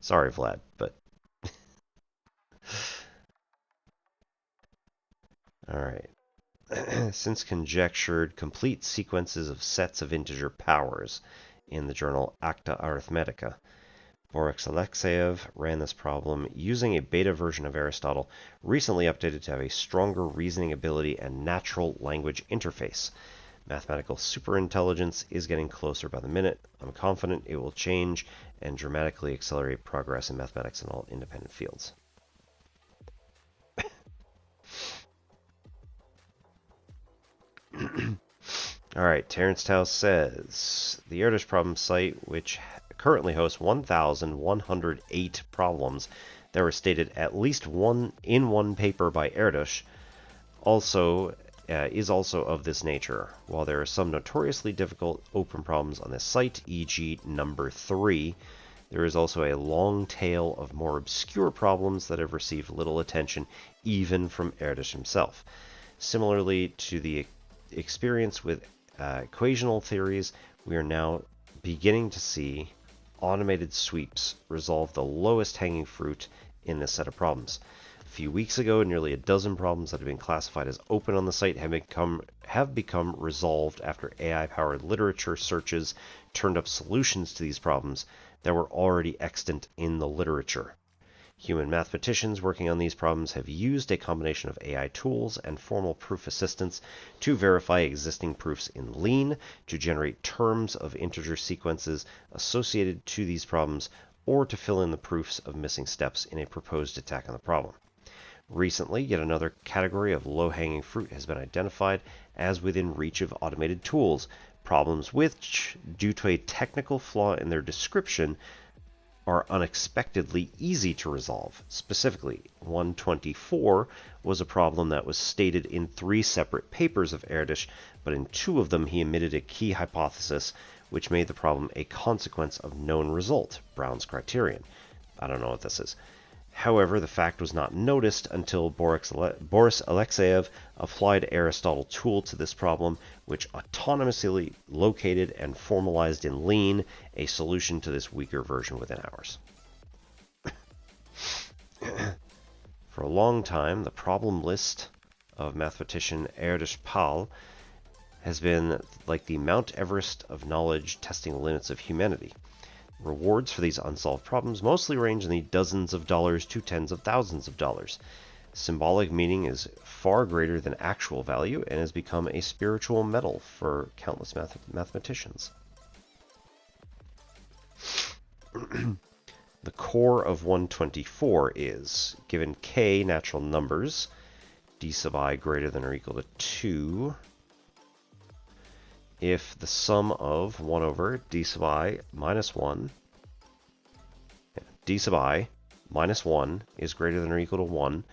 Sorry, Vlad, but... Alright. Since conjectured complete sequences of sets of integer powers in the journal Acta Arithmetica, Boris Alexeyev ran this problem using a beta version of Aristotle, recently updated to have a stronger reasoning ability and natural language interface. Mathematical superintelligence is getting closer by the minute. I'm confident it will change and dramatically accelerate progress in mathematics in all independent fields. Alright, Terrence Tao says, the Erdős problem site, which currently hosts 1,108 problems that were stated at least one paper by Erdős, is also of this nature. While there are some notoriously difficult open problems on this site, e.g. number 3, there is also a long tail of more obscure problems that have received little attention even from Erdős himself. Similarly to the experience with equational theories, we are now beginning to see automated sweeps resolve the lowest hanging fruit in this set of problems. A few weeks ago, nearly a dozen problems that have been classified as open on the site have become resolved after AI-powered literature searches turned up solutions to these problems that were already extant in the literature. Human mathematicians working on these problems have used a combination of AI tools and formal proof assistance to verify existing proofs in Lean, to generate terms of integer sequences associated to these problems, or to fill in the proofs of missing steps in a proposed attack on the problem. Recently, yet another category of low-hanging fruit has been identified as within reach of automated tools, problems which, due to a technical flaw in their description, are unexpectedly easy to resolve. Specifically, 124 was a problem that was stated in 3 separate papers of Erdős, but in 2 of them he omitted a key hypothesis which made the problem a consequence of known result, Brown's criterion. I don't know what this is. However, the fact was not noticed until Boris Alexeyev applied Aristotle tool to this problem, which autonomously located and formalized in Lean a solution to this weaker version within hours. For a long time, the problem list of mathematician Erdős Pál has been like the Mount Everest of knowledge testing the limits of humanity. Rewards for these unsolved problems mostly range in the dozens of dollars to tens of thousands of dollars. Symbolic meaning is far greater than actual value and has become a spiritual medal for countless mathematicians. The core of 124 is, given k natural numbers, d sub I greater than or equal to 2, if the sum of 1 over d sub I minus 1, d sub I minus 1 is greater than or equal to 1,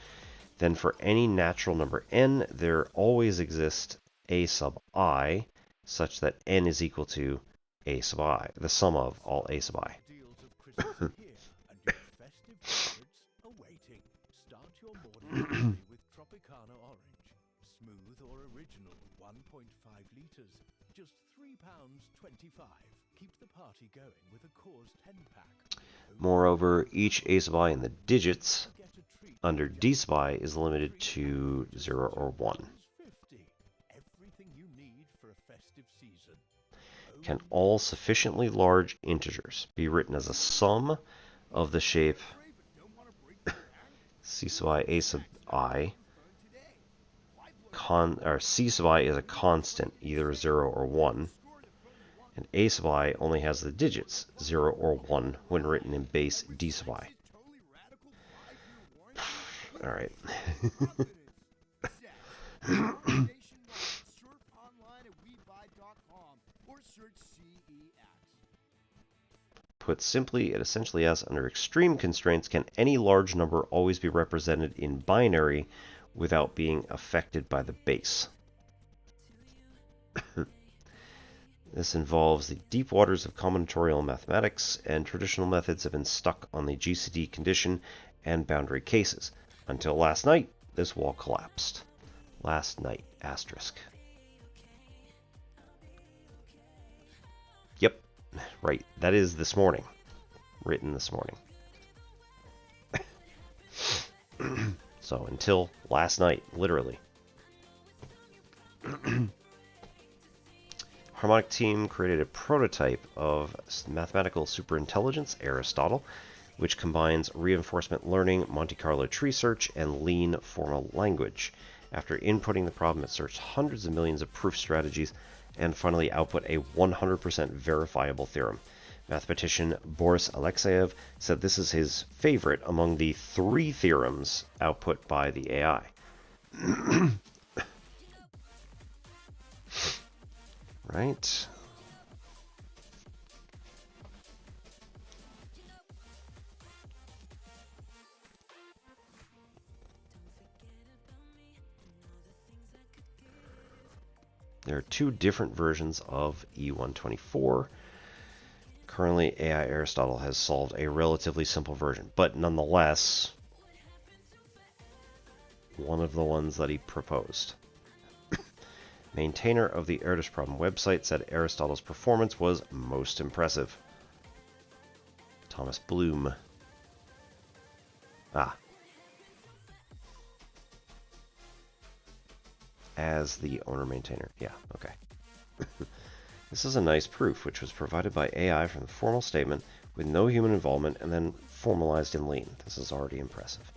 then for any natural number n, there always exists a sub I, such that n is equal to a sub I, the sum of all a sub I. Deals of Christmas here, and your festive favorites are waiting. Start your morning early with Tropicana Orange. Smooth or original, 1.5 litres. Just £3.25. Keep the party going with a Coors 10-pack. Moreover, each a sub I in the digits under d sub I is limited to 0 or 1. Everything you need for a festive season. Can all sufficiently large integers be written as a sum of the shape c sub I a sub I, c sub I is a constant, either 0 or 1, and a sub I only has the digits 0 or 1 when written in base d sub I. Alright. Put simply, it essentially asks, under extreme constraints, can any large number always be represented in binary without being affected by the base? This involves the deep waters of combinatorial mathematics, and traditional methods have been stuck on the GCD condition and boundary cases. Until last night, this wall collapsed. Last night, asterisk. Yep, right. That is this morning. Written this morning. So until last night, literally. Harmonic team created a prototype of mathematical superintelligence, Aristotle, which combines reinforcement learning, Monte Carlo tree search, and lean formal language. After inputting the problem, it searched hundreds of millions of proof strategies and finally output a 100% verifiable theorem. Mathematician Boris Alexeyev said this is his favorite among the 3 theorems output by the AI. Right. There are 2 different versions of E124. Currently, AI Aristotle has solved a relatively simple version, but nonetheless, one of the ones that he proposed. Maintainer of the Erdős problem website said Aristotle's performance was most impressive. Thomas Bloom. As the owner-maintainer. Yeah, okay. This is a nice proof, which was provided by AI from the formal statement with no human involvement and then formalized in lean. This is already impressive.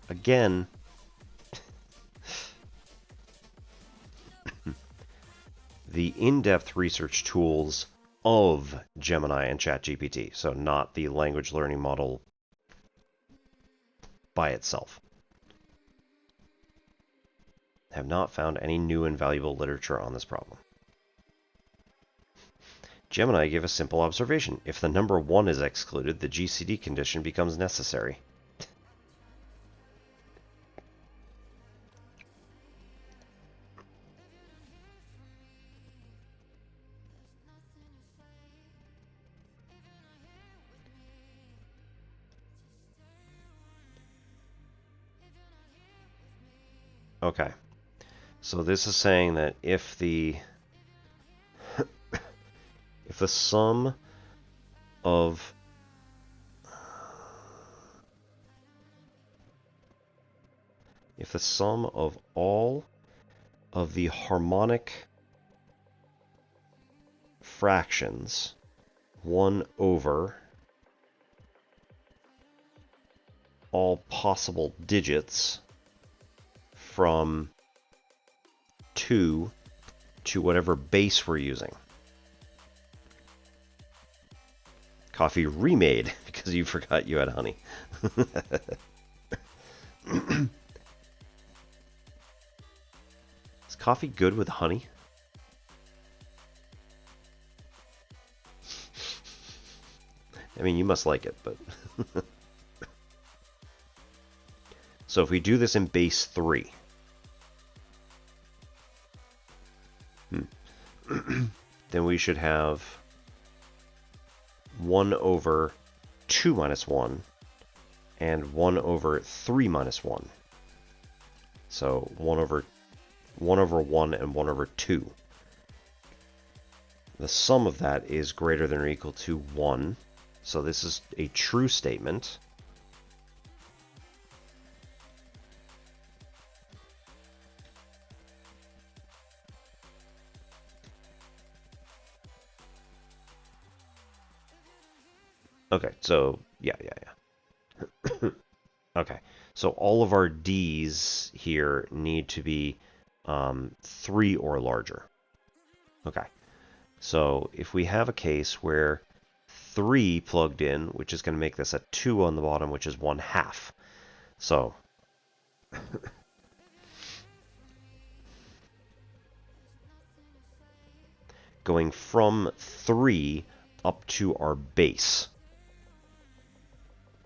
Again, the in-depth research tools of Gemini and ChatGPT, so not the language learning model by itself, have not found any new and valuable literature on this problem. Gemini gave a simple observation. If the number 1 is excluded, the GCD condition becomes necessary. Okay, so this is saying that if the sum of if the sum of all of the harmonic fractions 1 over all possible digits from 2 to whatever base we're using. Coffee remade because you forgot you had honey. Is coffee good with honey? I mean, you must like it, but... So if we do this in base 3... then we should have 1 over 2 minus 1 and 1 over 3 minus 1. So 1 over 1 and 1 over 2. The sum of that is greater than or equal to 1. So this is a true statement. Okay, so, yeah. Okay, so all of our D's here need to be 3 or larger. Okay, so if we have a case where 3 plugged in, which is going to make this a 2 on the bottom, which is 1/2. So, going from 3 up to our base.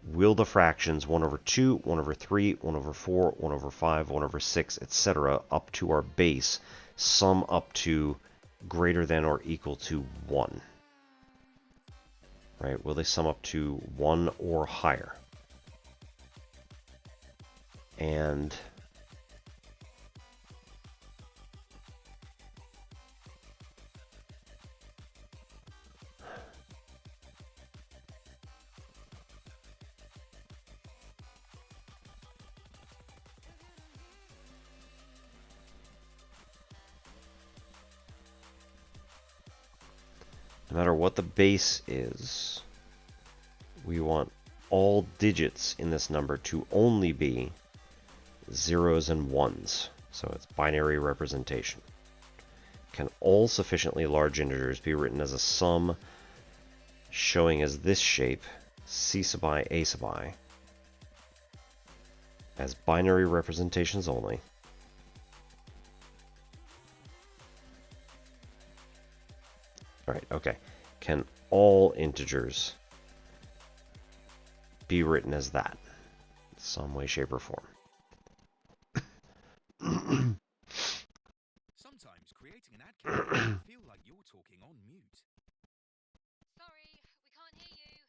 Will the fractions 1 over 2, 1 over 3, 1 over 4, 1 over 5, 1 over 6, etc. up to our base sum up to greater than or equal to 1? Right? Will they sum up to 1 or higher? And no matter what the base is, we want all digits in this number to only be 0s and 1s. So it's binary representation. Can all sufficiently large integers be written as a sum showing as this shape, C sub I, A sub I, as binary representations only? Alright, okay. Can all integers be written as that? Some way, shape, or form. Sometimes creating an ad campaign can feel like you're talking on mute. Sorry, we can't hear you.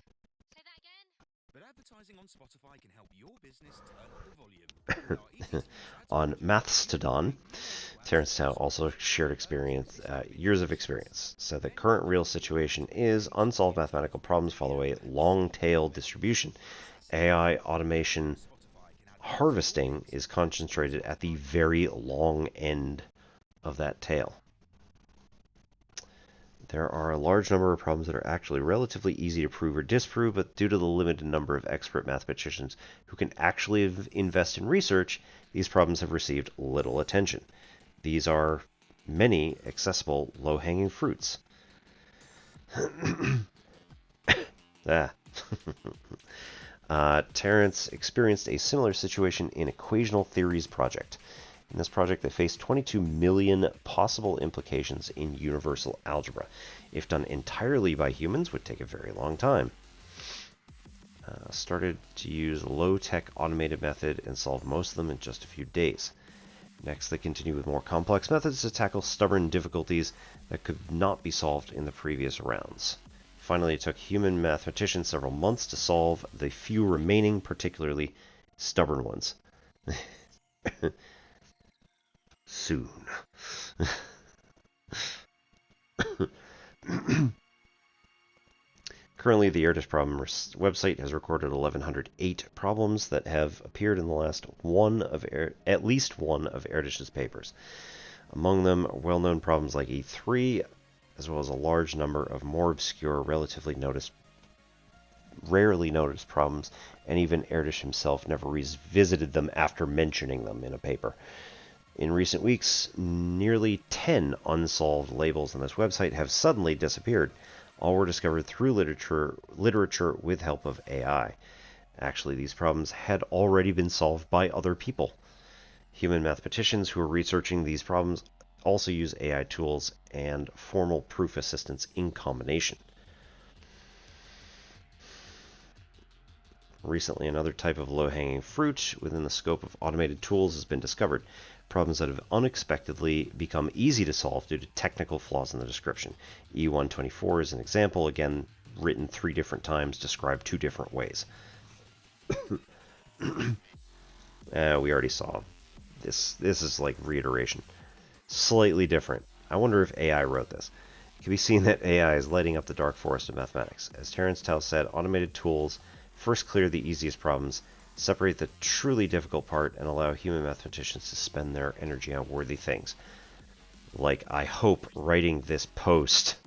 Say that again? But advertising on Spotify can help your business turn up the volume. With our easy-to-use ads On manager, Mastodon, Terrence Tao also shared experience, years of experience. Said the current real situation is unsolved mathematical problems follow a long-tail distribution. AI automation harvesting is concentrated at the very long end of that tail. There are a large number of problems that are actually relatively easy to prove or disprove, but due to the limited number of expert mathematicians who can actually invest in research, these problems have received little attention. These are many accessible, low-hanging fruits. Terrence experienced a similar situation in Equational Theories project. In this project, they faced 22 million possible implications in universal algebra. If done entirely by humans, would take a very long time. Started to use a low-tech automated method and solved most of them in just a few days. Next, they continue with more complex methods to tackle stubborn difficulties that could not be solved in the previous rounds. Finally, it took human mathematicians several months to solve the few remaining, particularly stubborn ones. Soon. Currently, the Erdish problem website has recorded 1,108 problems that have appeared in the last at least one of Erdish's papers. Among them are well-known problems like E3, as well as a large number of more obscure, rarely noticed problems, and even Erdish himself never revisited them after mentioning them in a paper. In recent weeks, nearly 10 unsolved labels on this website have suddenly disappeared. All were discovered through literature with help of AI. Actually, these problems had already been solved by other people. Human mathematicians who are researching these problems also use AI tools and formal proof assistance in combination. Recently, another type of low-hanging fruit within the scope of automated tools has been discovered. Problems that have unexpectedly become easy to solve due to technical flaws in the description. E124 is an example, again, written 3 different times, described 2 different ways. We already saw this. This is like reiteration. Slightly different. I wonder if AI wrote this. It can be seen that AI is lighting up the dark forest of mathematics. As Terence Tao said, automated tools first clear the easiest problems, separate the truly difficult part, and allow human mathematicians to spend their energy on worthy things. Like, I hope, writing this post.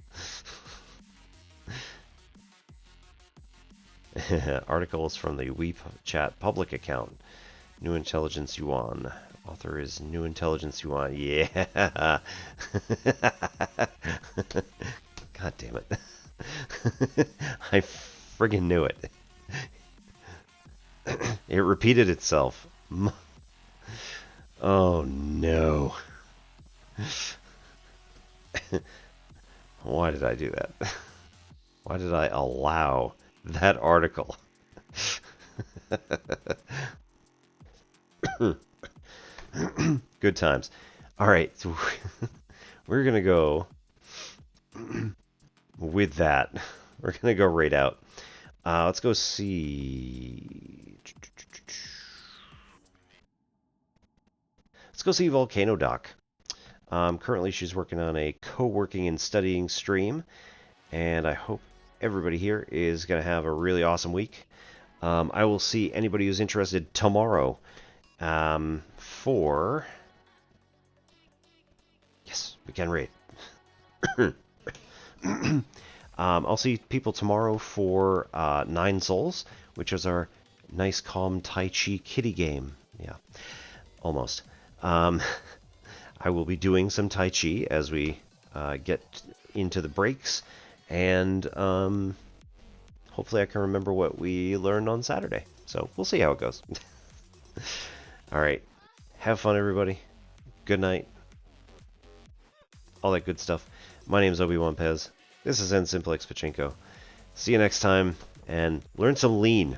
Articles from the WeChat public account. New Intelligence Yuan. Author is New Intelligence Yuan. Yeah. God damn it. I friggin' knew it. It repeated itself. Oh no. Why did I do that? Why did I allow that article? Good times. Alright, so we're gonna go with that. We're gonna go right out. Let's go see... Let's go see Volcano Doc. Currently, she's working on a co-working and studying stream, and I hope everybody here is going to have a really awesome week. I will see anybody who's interested tomorrow for... Yes, we can read. I'll see people tomorrow for 9 Souls, which is our nice, calm Tai Chi kitty game. Yeah, almost. I will be doing some Tai Chi as we get into the breaks, and hopefully I can remember what we learned on Saturday. So we'll see how it goes. All right. Have fun, everybody. Good night. All that good stuff. My name is Obi-Wan Pez. This is N Simplex Pachinko. See you next time, and learn some lean.